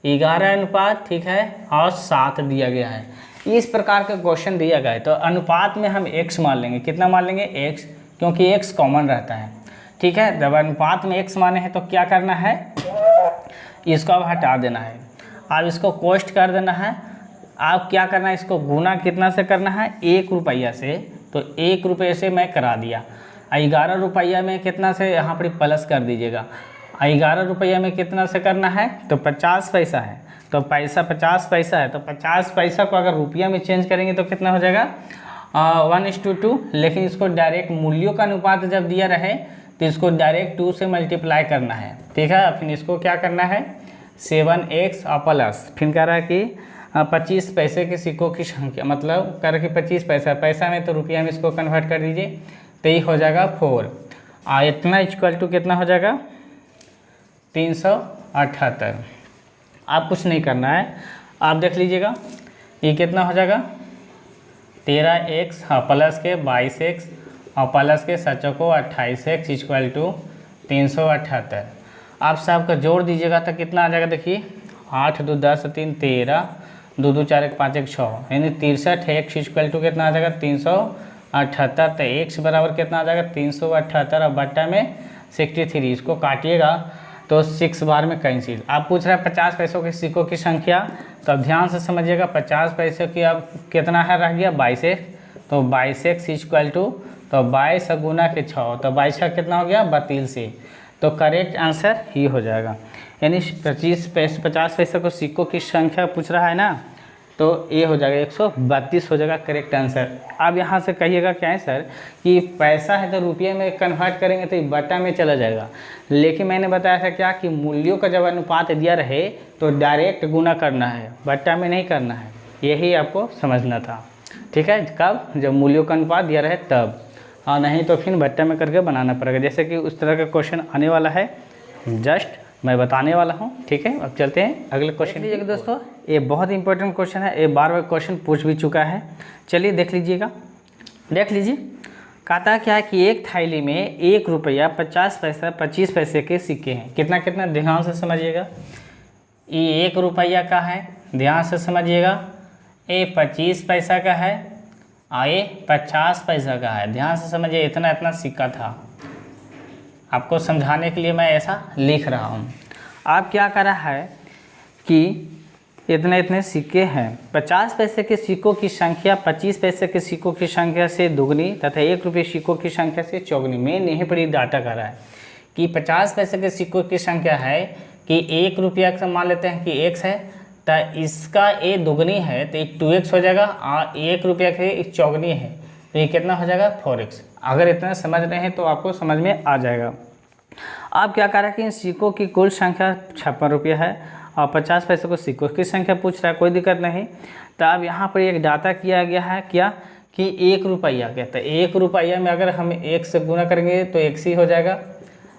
S1: 11 अनुपात, ठीक है, और 7 दिया गया है। इस प्रकार का क्वेश्चन दिया गया है तो अनुपात में हम x मान लेंगे। कितना मान लेंगे? x, क्योंकि x कॉमन रहता है। ठीक है, जब अनुपात में x माने हैं तो क्या करना है? इसको अब हटा देना है। अब इसको कोष्ट कर देना है। आप क्या करना है? इसको गुना कितना से करना है? 1 रुपया से। तो 1 रुपये से मैं करा दिया। 11 रुपया में कितना से यहाँ पर प्लस कर दीजिएगा। 11 रुपया में कितना से करना है? तो 50 पैसा है। तो पैसा 50 पैसा है, तो 50 पैसा को अगर रुपया में चेंज करेंगे तो कितना हो जाएगा? 1:2। लेकिन इसको डायरेक्ट मूल्यों का अनुपात जब दिया रहे तो इसको डायरेक्ट 2 से मल्टीप्लाई करना है। ठीक है, फिर इसको क्या करना है? 7x और प्लस, फिर कह रहा है कि 25 पैसे के सिक्कों की संख्या, मतलब कह रहा है कि 25 पैसा, पैसा में तो रुपया में इसको कन्वर्ट कर दीजिए तो ये हो जाएगा 4। इतना इक्वल टू कितना हो जाएगा? 378। आप कुछ नहीं करना है, आप देख लीजिएगा ये कितना हो जाएगा? 13x और प्लस के 22x और प्लस के 7 को 28x इक्वल टू 378। आप सबका जोड़ दीजिएगा तो कितना आ जाएगा? देखिए 8 2 10 3 13, 2 2 4 1 5 1 6, यानी 63x इक्वल टू कितना आ जाएगा? 378। तो x बराबर कितना आ जाएगा? 378 और बट्टा में 63। इसको काटिएगा तो 6 बार में कैंसिल। आप पूछ रहे हैं 50 पैसों के सिक्कों की संख्या, तो अब ध्यान से समझिएगा। 50 पैसे की अब कितना है रह गया? 22x। तो 22x इक्वल टू, तो 22 गुना के 6, तो 22 का कितना हो गया? 32। तो करेक्ट आंसर ही हो जाएगा। यानी 50 पैसे को सिक्कों की संख्या पूछ रहा है ना, तो ये हो जाएगा 132 हो जाएगा करेक्ट आंसर। अब यहाँ से कहिएगा क्या है सर कि पैसा है तो रुपये में कन्वर्ट करेंगे तो बट्टा में चला जाएगा, लेकिन मैंने बताया था क्या कि मूल्यों का जब अनुपात दिया रहे तो डायरेक्ट गुना करना है, बट्टा में नहीं करना है। यही आपको समझना था। ठीक है, कब? जब मूल्यों का अनुपात दिया रहे तब, और नहीं तो फिर बट्टा में करके बनाना पड़ेगा। जैसे कि उस तरह का क्वेश्चन आने वाला है, जस्ट मैं बताने वाला हूँ। ठीक है, अब चलते हैं अगले क्वेश्चन की। दोस्तों ये बहुत इंपॉर्टेंट क्वेश्चन है, ये बार बार क्वेश्चन पूछ भी चुका है। चलिए देख लीजिएगा, देख लीजिए। कहता क्या है कि एक थैली में 1 रुपया 50 पैसा 25 पैसे के सिक्के हैं। कितना कितना? ध्यान से समझिएगा। ये 1 रुपया का है, ध्यान से समझिएगा। ये 25 पैसा का है और ये 50 पैसा का है। ध्यान से समझिए, इतना इतना सिक्का था। आपको समझाने के लिए मैं ऐसा लिख रहा हूँ। आप क्या कर रहा है कि इतने इतने सिक्के हैं। 50 पैसे के सिक्कों की संख्या 25 पैसे के सिक्कों की संख्या से दुगनी तथा 1 रुपये सिक्कों की संख्या से चौगुनी। मेन यहीं पर ही डाटा कर रहा है कि 50 पैसे के सिक्कों की संख्या है कि 1 रुपया का मान लेते हैं कि x है, तो इसका ए दुगनी है तो 2x हो जाएगा, और 1 रुपया के चौगनी है तो ये कितना हो जाएगा? 4x। अगर इतना समझ रहे हैं तो आपको समझ में आ जाएगा। आप क्या कर रहे हैं कि इन सिक्कों की कुल संख्या 56 रुपया है और 50 पैसे को सिक्कों की संख्या पूछ रहा है, कोई दिक्कत नहीं। तो अब यहाँ पर एक डाटा किया गया है क्या कि 1 रुपया कहता है। 1 रुपया में अगर हम 1 से गुना करेंगे तो x ही हो जाएगा,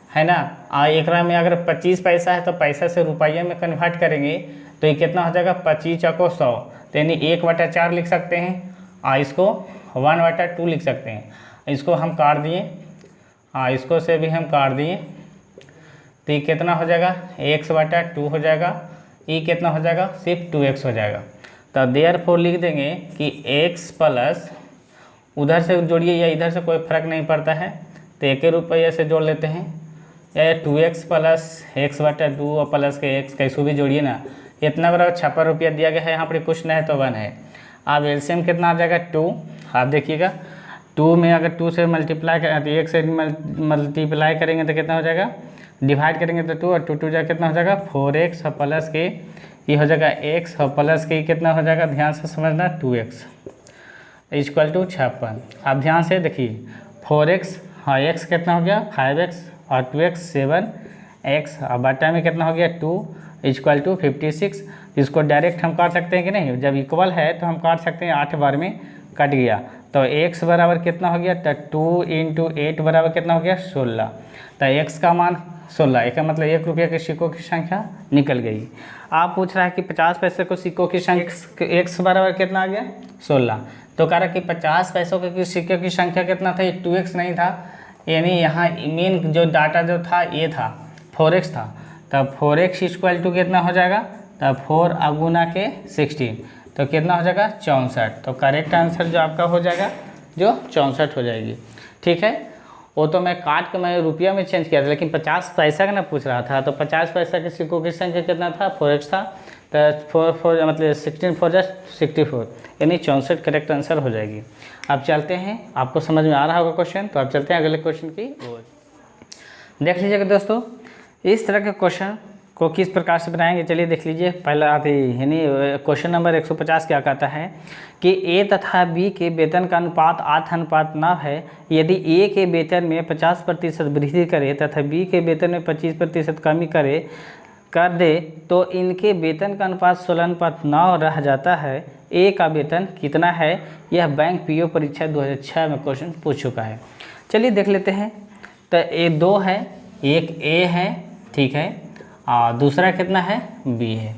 S1: है ना। और एक में अगर 25 पैसा है तो पैसा से रुपया में कन्वर्ट करेंगे तो ये कितना हो जाएगा? 25 चौको 100, तो यानी 1/4 लिख सकते हैं और इसको 1/2 लिख सकते हैं। इसको हम काट दिए, हाँ इसको से भी हम काट दिए, तो ये कितना हो जाएगा? x/2 हो जाएगा। ये कितना हो जाएगा? सिर्फ 2x हो जाएगा। तो देयरफॉर लिख देंगे कि x प्लस, उधर से जोड़िए या इधर से कोई फ़र्क नहीं पड़ता है, तो 1 रुपये से जोड़ लेते हैं, या 2x प्लस x/2 और प्लस के x कैसे भी जोड़िए ना। इतना बराबर 56 रुपया दिया गया है, यहाँ पर कुछ नहीं है तो 1 है। अब एलसीएम कितना आ जाएगा? 2। आप देखिएगा 2 में अगर 2 से मल्टीप्लाई करें तो 1 से मल्टीप्लाई करेंगे तो कितना हो जाएगा, डिवाइड करेंगे तो 2 और 2 जा कितना हो जाएगा 4x और प्लस के ये हो जाएगा x और प्लस के कितना हो जाएगा, ध्यान से समझना 2x इक्वल टू 56। आप ध्यान से देखिए 4x, हाँ x कितना हो गया 5x और 2x 7x और बटा में कितना हो गया 2 इक्वल टू 56। इसको डायरेक्ट हम काट सकते हैं कि नहीं, जब इक्वल है तो हम काट सकते हैं, 8 बार में कट गया तो x बराबर कितना हो गया, तो 2 इंटू 8 बराबर कितना हो गया 16। तो x का मान 16, इसका मतलब 1 रुपये के सिक्कों की संख्या निकल गई। आप पूछ रहा है कि 50 पैसे को सिक्कों की संख्या x बराबर कितना आ गया 16, तो कह रहा कि 50 पैसों के सिक्कों की संख्या कितना था, 2x नहीं था, यानी यहाँ मेन जो डाटा जो था ये था 4x था, तब 4x इक्वल टू कितना हो जाएगा, तब 4 अगुना के 16 तो कितना हो जाएगा 64। तो करेक्ट आंसर जो आपका हो जाएगा जो 64 हो जाएगी। ठीक है, वो तो मैं काट के मैं रुपया में चेंज किया था, लेकिन 50 पैसा का ना पूछ रहा था, तो 50 पैसा के सिक्कों की संख्या कितना था 4x था, तो 4 मतलब 16 4 64 यानी 64 करेक्ट आंसर हो जाएगी। अब चलते हैं, आपको समझ में आ रहा होगा क्वेश्चन, तो आप चलते हैं अगले क्वेश्चन की ओर। देख लीजिएगा दोस्तों, इस तरह के क्वेश्चन को किस प्रकार से बनाएंगे, चलिए देख लीजिए। पहला आते यानी क्वेश्चन नंबर 150 क्या कहता है कि ए तथा बी के वेतन का अनुपात 8:9 है। यदि ए के वेतन में 50% वृद्धि करे तथा बी के वेतन में 25% कमी कर दे तो इनके वेतन का अनुपात 16:9 रह जाता है। ए का वेतन कितना है, यह बैंक पीओ परीक्षा 2006 में क्वेश्चन पूछ चुका है। चलिए देख लेते हैं। तो ए 2 है, एक ए है, ठीक है, और दूसरा कितना है बी है,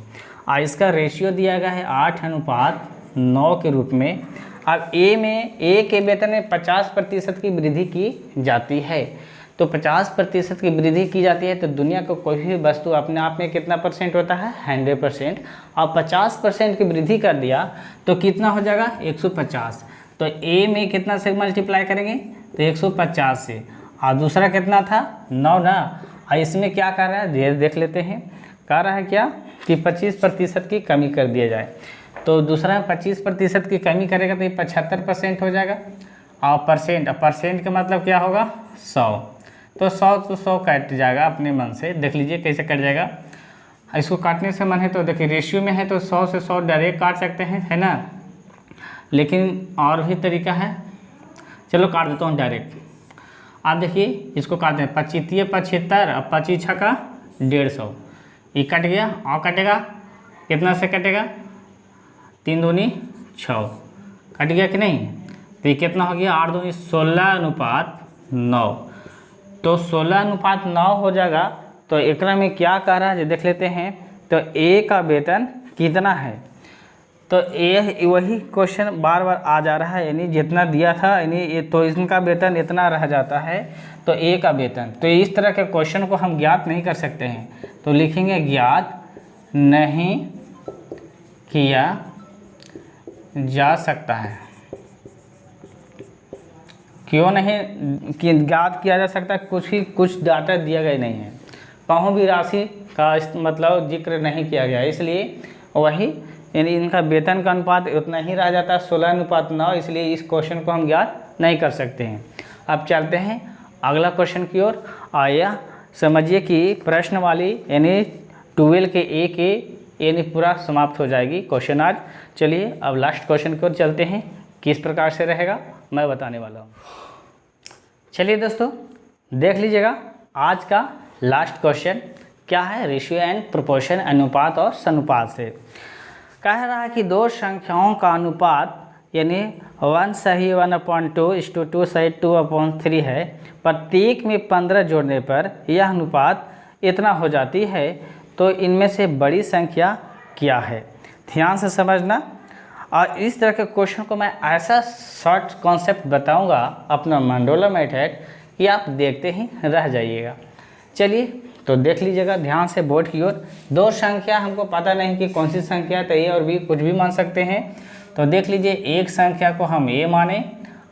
S1: और इसका रेशियो दिया गया है 8:9 के रूप में। अब ए में ए के वेतन में 50% की वृद्धि की जाती है, तो 50% की वृद्धि की जाती है तो दुनिया को कोई भी वस्तु अपने आप में कितना परसेंट होता है 100%, और 50% की वृद्धि कर दिया तो कितना हो जाएगा 150। तो ए में कितना से मल्टीप्लाई करेंगे तो 150 से, और दूसरा कितना था 9 ना, और इसमें क्या कर रहा है देख लेते हैं। कह रहा है क्या कि 25% की कमी कर दिया जाए, तो दूसरा 25% की कमी करेगा तो ये 75% हो जाएगा, और परसेंट का मतलब क्या होगा 100, तो 100 कट जाएगा अपने मन से। देख लीजिए कैसे कट जाएगा, इसको काटने से मन है तो देखिए रेशियो में है तो 100 से 100 डायरेक्ट काट सकते हैं, है ना, लेकिन और भी तरीका है, चलो काट देता हूँ डायरेक्ट। आप देखिए इसको काटते हैं 25 75 और 25 छक्का 150, ये कट गया, और कटेगा कितना से कटेगा 3 दूनी 6, कट गया कि नहीं, तो ये कितना हो गया 8 दूनी 16:9, तो 16:9 हो जाएगा। तो एकरा में क्या कह रहा है देख लेते हैं। तो ए का वेतन कितना है, तो ए वही क्वेश्चन बार बार आ जा रहा है, यानी जितना दिया था यानी ये तो इनका वेतन इतना रह जाता है, तो ए का वेतन। तो इस तरह के क्वेश्चन को हम ज्ञात नहीं कर सकते हैं, तो लिखेंगे ज्ञात नहीं किया जा सकता है। क्यों नहीं कि ज्ञात किया जा सकता है, कुछ डाटा दिया गया नहीं है, कहूँ भी राशि का मतलब जिक्र नहीं किया गया, इसलिए वही यानी इनका वेतन का अनुपात उतना ही रह जाता है 16:9, इसलिए इस क्वेश्चन को हम ज्ञात नहीं कर सकते हैं। अब चलते हैं अगला क्वेश्चन की ओर। आया समझिए कि प्रश्न वाली यानी 12 के ए के यानी पूरा समाप्त हो जाएगी क्वेश्चन आज। चलिए अब लास्ट क्वेश्चन की ओर चलते हैं, किस प्रकार से रहेगा मैं बताने वाला हूँ। चलिए दोस्तों देख लीजिएगा आज का लास्ट क्वेश्चन क्या है, रेशियो एंड प्रोपोर्शन, अनुपात और सनुपात से। कह रहा है कि दो संख्याओं का अनुपात यानी 1 सही 1/2 2 सही 2/3 है। प्रत्येक में 15 जोड़ने पर यह अनुपात इतना हो जाती है, तो इनमें से बड़ी संख्या क्या है। ध्यान से समझना, और इस तरह के क्वेश्चन को मैं ऐसा शॉर्ट कॉन्सेप्ट बताऊंगा अपना मंडोला मेथड कि आप देखते ही रह जाइएगा। चलिए तो देख लीजिएगा ध्यान से बोर्ड की ओर। दो संख्या हमको पता नहीं कि कौन सी संख्या, तो ए और बी कुछ भी मान सकते हैं। तो देख लीजिए एक संख्या को हम ए माने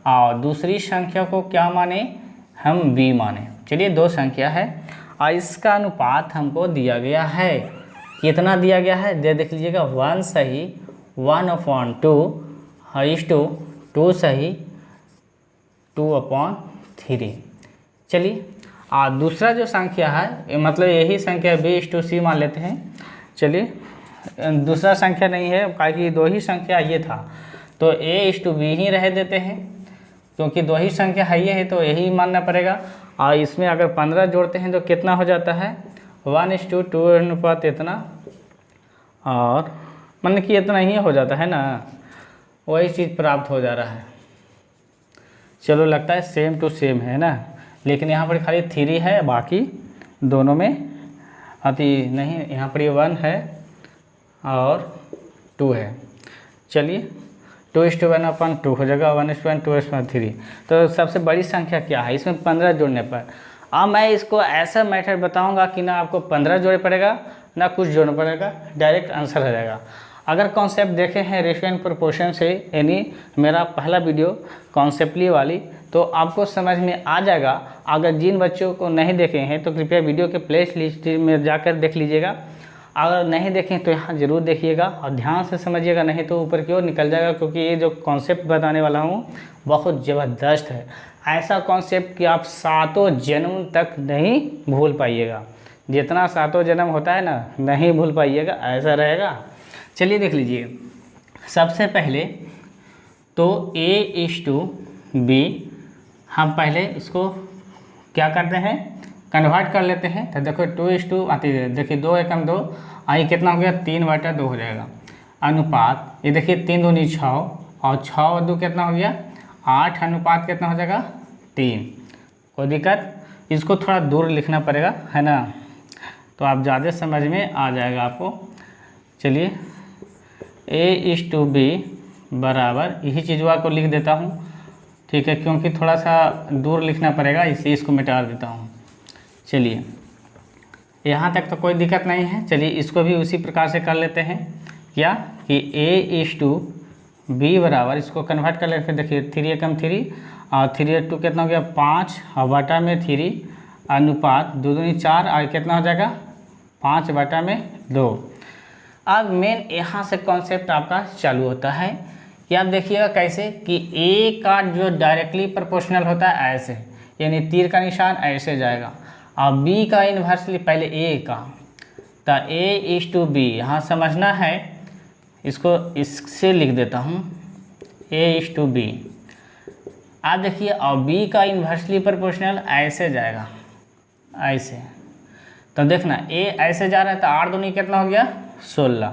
S1: और दूसरी संख्या को क्या माने, हम बी माने। चलिए दो संख्या है और इसका अनुपात हमको दिया गया है, कितना दिया गया है देख लीजिएगा 1 सही 1/2 2 सही 2/3। चलिए दूसरा जो संख्या है मतलब यही संख्या b/c मान लेते हैं। चलिए दूसरा संख्या नहीं है क्योंकि दो ही संख्या ये था, तो a/b ही रह देते हैं क्योंकि दो ही संख्या है, ये है तो यही मानना पड़ेगा। और इसमें अगर 15 जोड़ते हैं तो कितना हो जाता है 1:2 अनुपात इतना, और मन कि इतना ही हो जाता है ना, वही चीज़ प्राप्त हो जा रहा है। चलो लगता है सेम टू सेम है ना, लेकिन यहाँ पर खाली 3 है, बाकी दोनों में अति नहीं, यहाँ पर ये 1 है और 2 है। चलिए 2:1/2 हो जाएगा, 1:2/3। तो सबसे बड़ी संख्या क्या है इसमें 15 जोड़ने पर। अब मैं इसको ऐसा मेथड बताऊंगा कि ना आपको 15 जोड़ना पड़ेगा ना कुछ जोड़ना पड़ेगा, डायरेक्ट आंसर हो जाएगा। अगर कॉन्सेप्ट देखे हैं रेशियो एंड प्रोपोर्शन से, यानी मेरा पहला वीडियो कॉन्सेप्टली वाली, तो आपको समझ में आ जाएगा। अगर जिन बच्चों को नहीं देखे हैं तो कृपया वीडियो के प्ले लिस्ट में जाकर देख लीजिएगा। अगर नहीं देखें तो यहाँ ज़रूर देखिएगा और ध्यान से समझिएगा, नहीं तो ऊपर की ओर निकल जाएगा, क्योंकि ये जो कॉन्सेप्ट बताने वाला हूँ बहुत ज़बरदस्त है। ऐसा कॉन्सेप्ट कि आप 7 जन्म तक नहीं भूल पाइएगा, जितना 7 जन्म होता है ना नहीं भूल पाइएगा, ऐसा रहेगा। चलिए देख लीजिए, सबसे पहले तो a/b हम पहले इसको क्या करते हैं कन्वर्ट कर लेते हैं। तो देखो 2:2 आती है, देखिए 2 एकम 2, आई कितना हो गया 3/2 हो जाएगा। अनुपात ये देखिए 3 दूनी 6 और 6/2 कितना हो गया 8, अनुपात कितना हो जाएगा 3। कोई दिक्कत, इसको थोड़ा दूर लिखना पड़ेगा है ना, तो आप ज़्यादा समझ में आ जाएगा आपको। चलिए a/b बराबर यही चीज़वा को लिख देता हूँ, ठीक है, क्योंकि थोड़ा सा दूर लिखना पड़ेगा इसलिए इसको मिटा देता हूँ। चलिए यहाँ तक तो कोई दिक्कत नहीं है। चलिए इसको भी उसी प्रकार से कर लेते हैं, क्या कि a/b बराबर इसको कन्वर्ट कर लेते हैं। देखिए 3 एकम 3 और 3/2 कितना हो गया 5 और बटा में 3 अनुपात 2 दूनी 4 और कितना हो जाएगा 5/2। अब मेन यहाँ से कॉन्सेप्ट आपका चालू होता है कि आप देखिएगा कैसे कि a का जो डायरेक्टली प्रोपोर्शनल होता है ऐसे, यानी तीर का निशान ऐसे जाएगा, और b का इन्वर्सली पहले a का, तो a/b यहाँ समझना है, इसको इससे लिख देता हूँ a/b। आप देखिए और b का इन्वर्सली प्रोपोर्शनल ऐसे जाएगा ऐसे, तो देखना a ऐसे जा रहा है तो 8 दूनी कितना हो गया 16,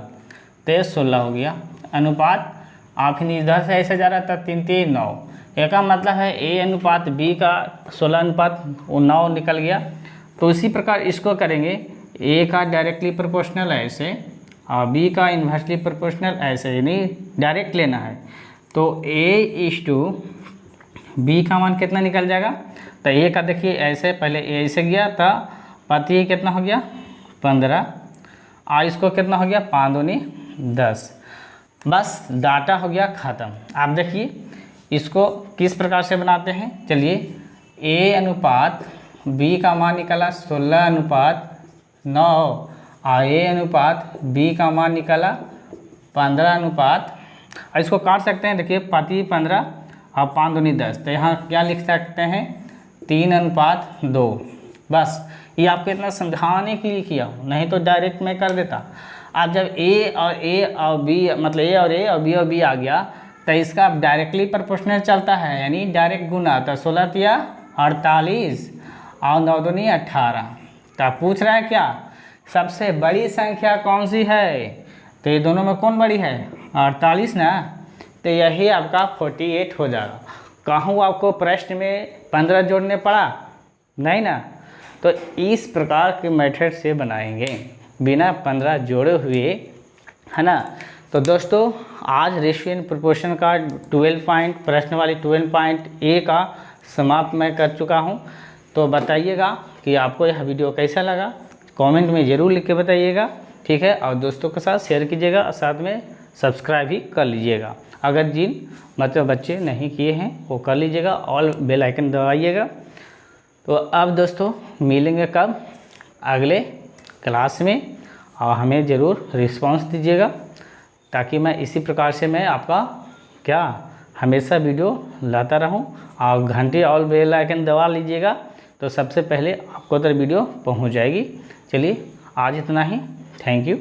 S1: तो 16 हो गया। अनुपात आप ही इधर से ऐसे जा रहा था 3 3 9, एक का मतलब है a अनुपात b का 16 अनुपात 9 निकल गया। तो इसी प्रकार इसको करेंगे, a का डायरेक्टली प्रोपोर्शनल ऐसे और b का इन्वर्सली प्रोपोर्शनल ऐसे, यानी डायरेक्ट लेना है। तो a/b का मान कितना निकल जाएगा, तो a का देखिए ऐसे पहले a ऐसे गया था, पति कितना हो गया 15 और इसको कितना हो गया 5 दूनी 10। बस डाटा हो गया ख़त्म। आप देखिए इसको किस प्रकार से बनाते हैं। चलिए a अनुपात b का मान निकला 16 अनुपात 9 और a अनुपात b का मान निकला 15 अनुपात, और इसको काट सकते हैं। देखिए पति 15 और 5 दूनी 10, तो यहाँ क्या लिख सकते हैं 3/2। बस ये आपको इतना समझाने के लिए किया हूँ, नहीं तो डायरेक्ट मैं कर देता। अब जब a और b मतलब a और b और b आ गया तो इसका अब डायरेक्टली प्रोपोर्शनल चलता है, यानी डायरेक्ट गुना, तो 16 तिया 48 और 9 दूनी 18। तो आप पूछ रहे हैं क्या सबसे बड़ी संख्या कौन सी है, तो ये दोनों में कौन बड़ी है 48 ना, तो यही आपका 48 हो जाएगा। कहूँ आपको प्रश्न में 15 जोड़ने पड़ा नहीं ना, तो इस प्रकार के मेथड से बनाएंगे बिना 15 जोड़े हुए, है ना। तो दोस्तों आज रेशियो एंड प्रोपोर्शन का 12 पॉइंट प्रश्न वाली 12.a का समाप्त मैं कर चुका हूं। तो बताइएगा कि आपको यह वीडियो कैसा लगा, कमेंट में ज़रूर लिख के बताइएगा, ठीक है। और दोस्तों के साथ शेयर कीजिएगा और साथ में सब्सक्राइब भी कर लीजिएगा। अगर जिन मतलब बच्चे नहीं किए हैं वो कर लीजिएगा, ऑल बेल आइकन दबाइएगा। तो अब दोस्तों मिलेंगे कब अगले क्लास में, और हमें ज़रूर रिस्पांस दीजिएगा ताकि मैं इसी प्रकार से मैं आपका क्या हमेशा वीडियो लाता रहूं और घंटी ऑल बेल आइकन दबा लीजिएगा तो सबसे पहले आपको तक वीडियो पहुंच जाएगी। चलिए आज इतना ही, थैंक यू।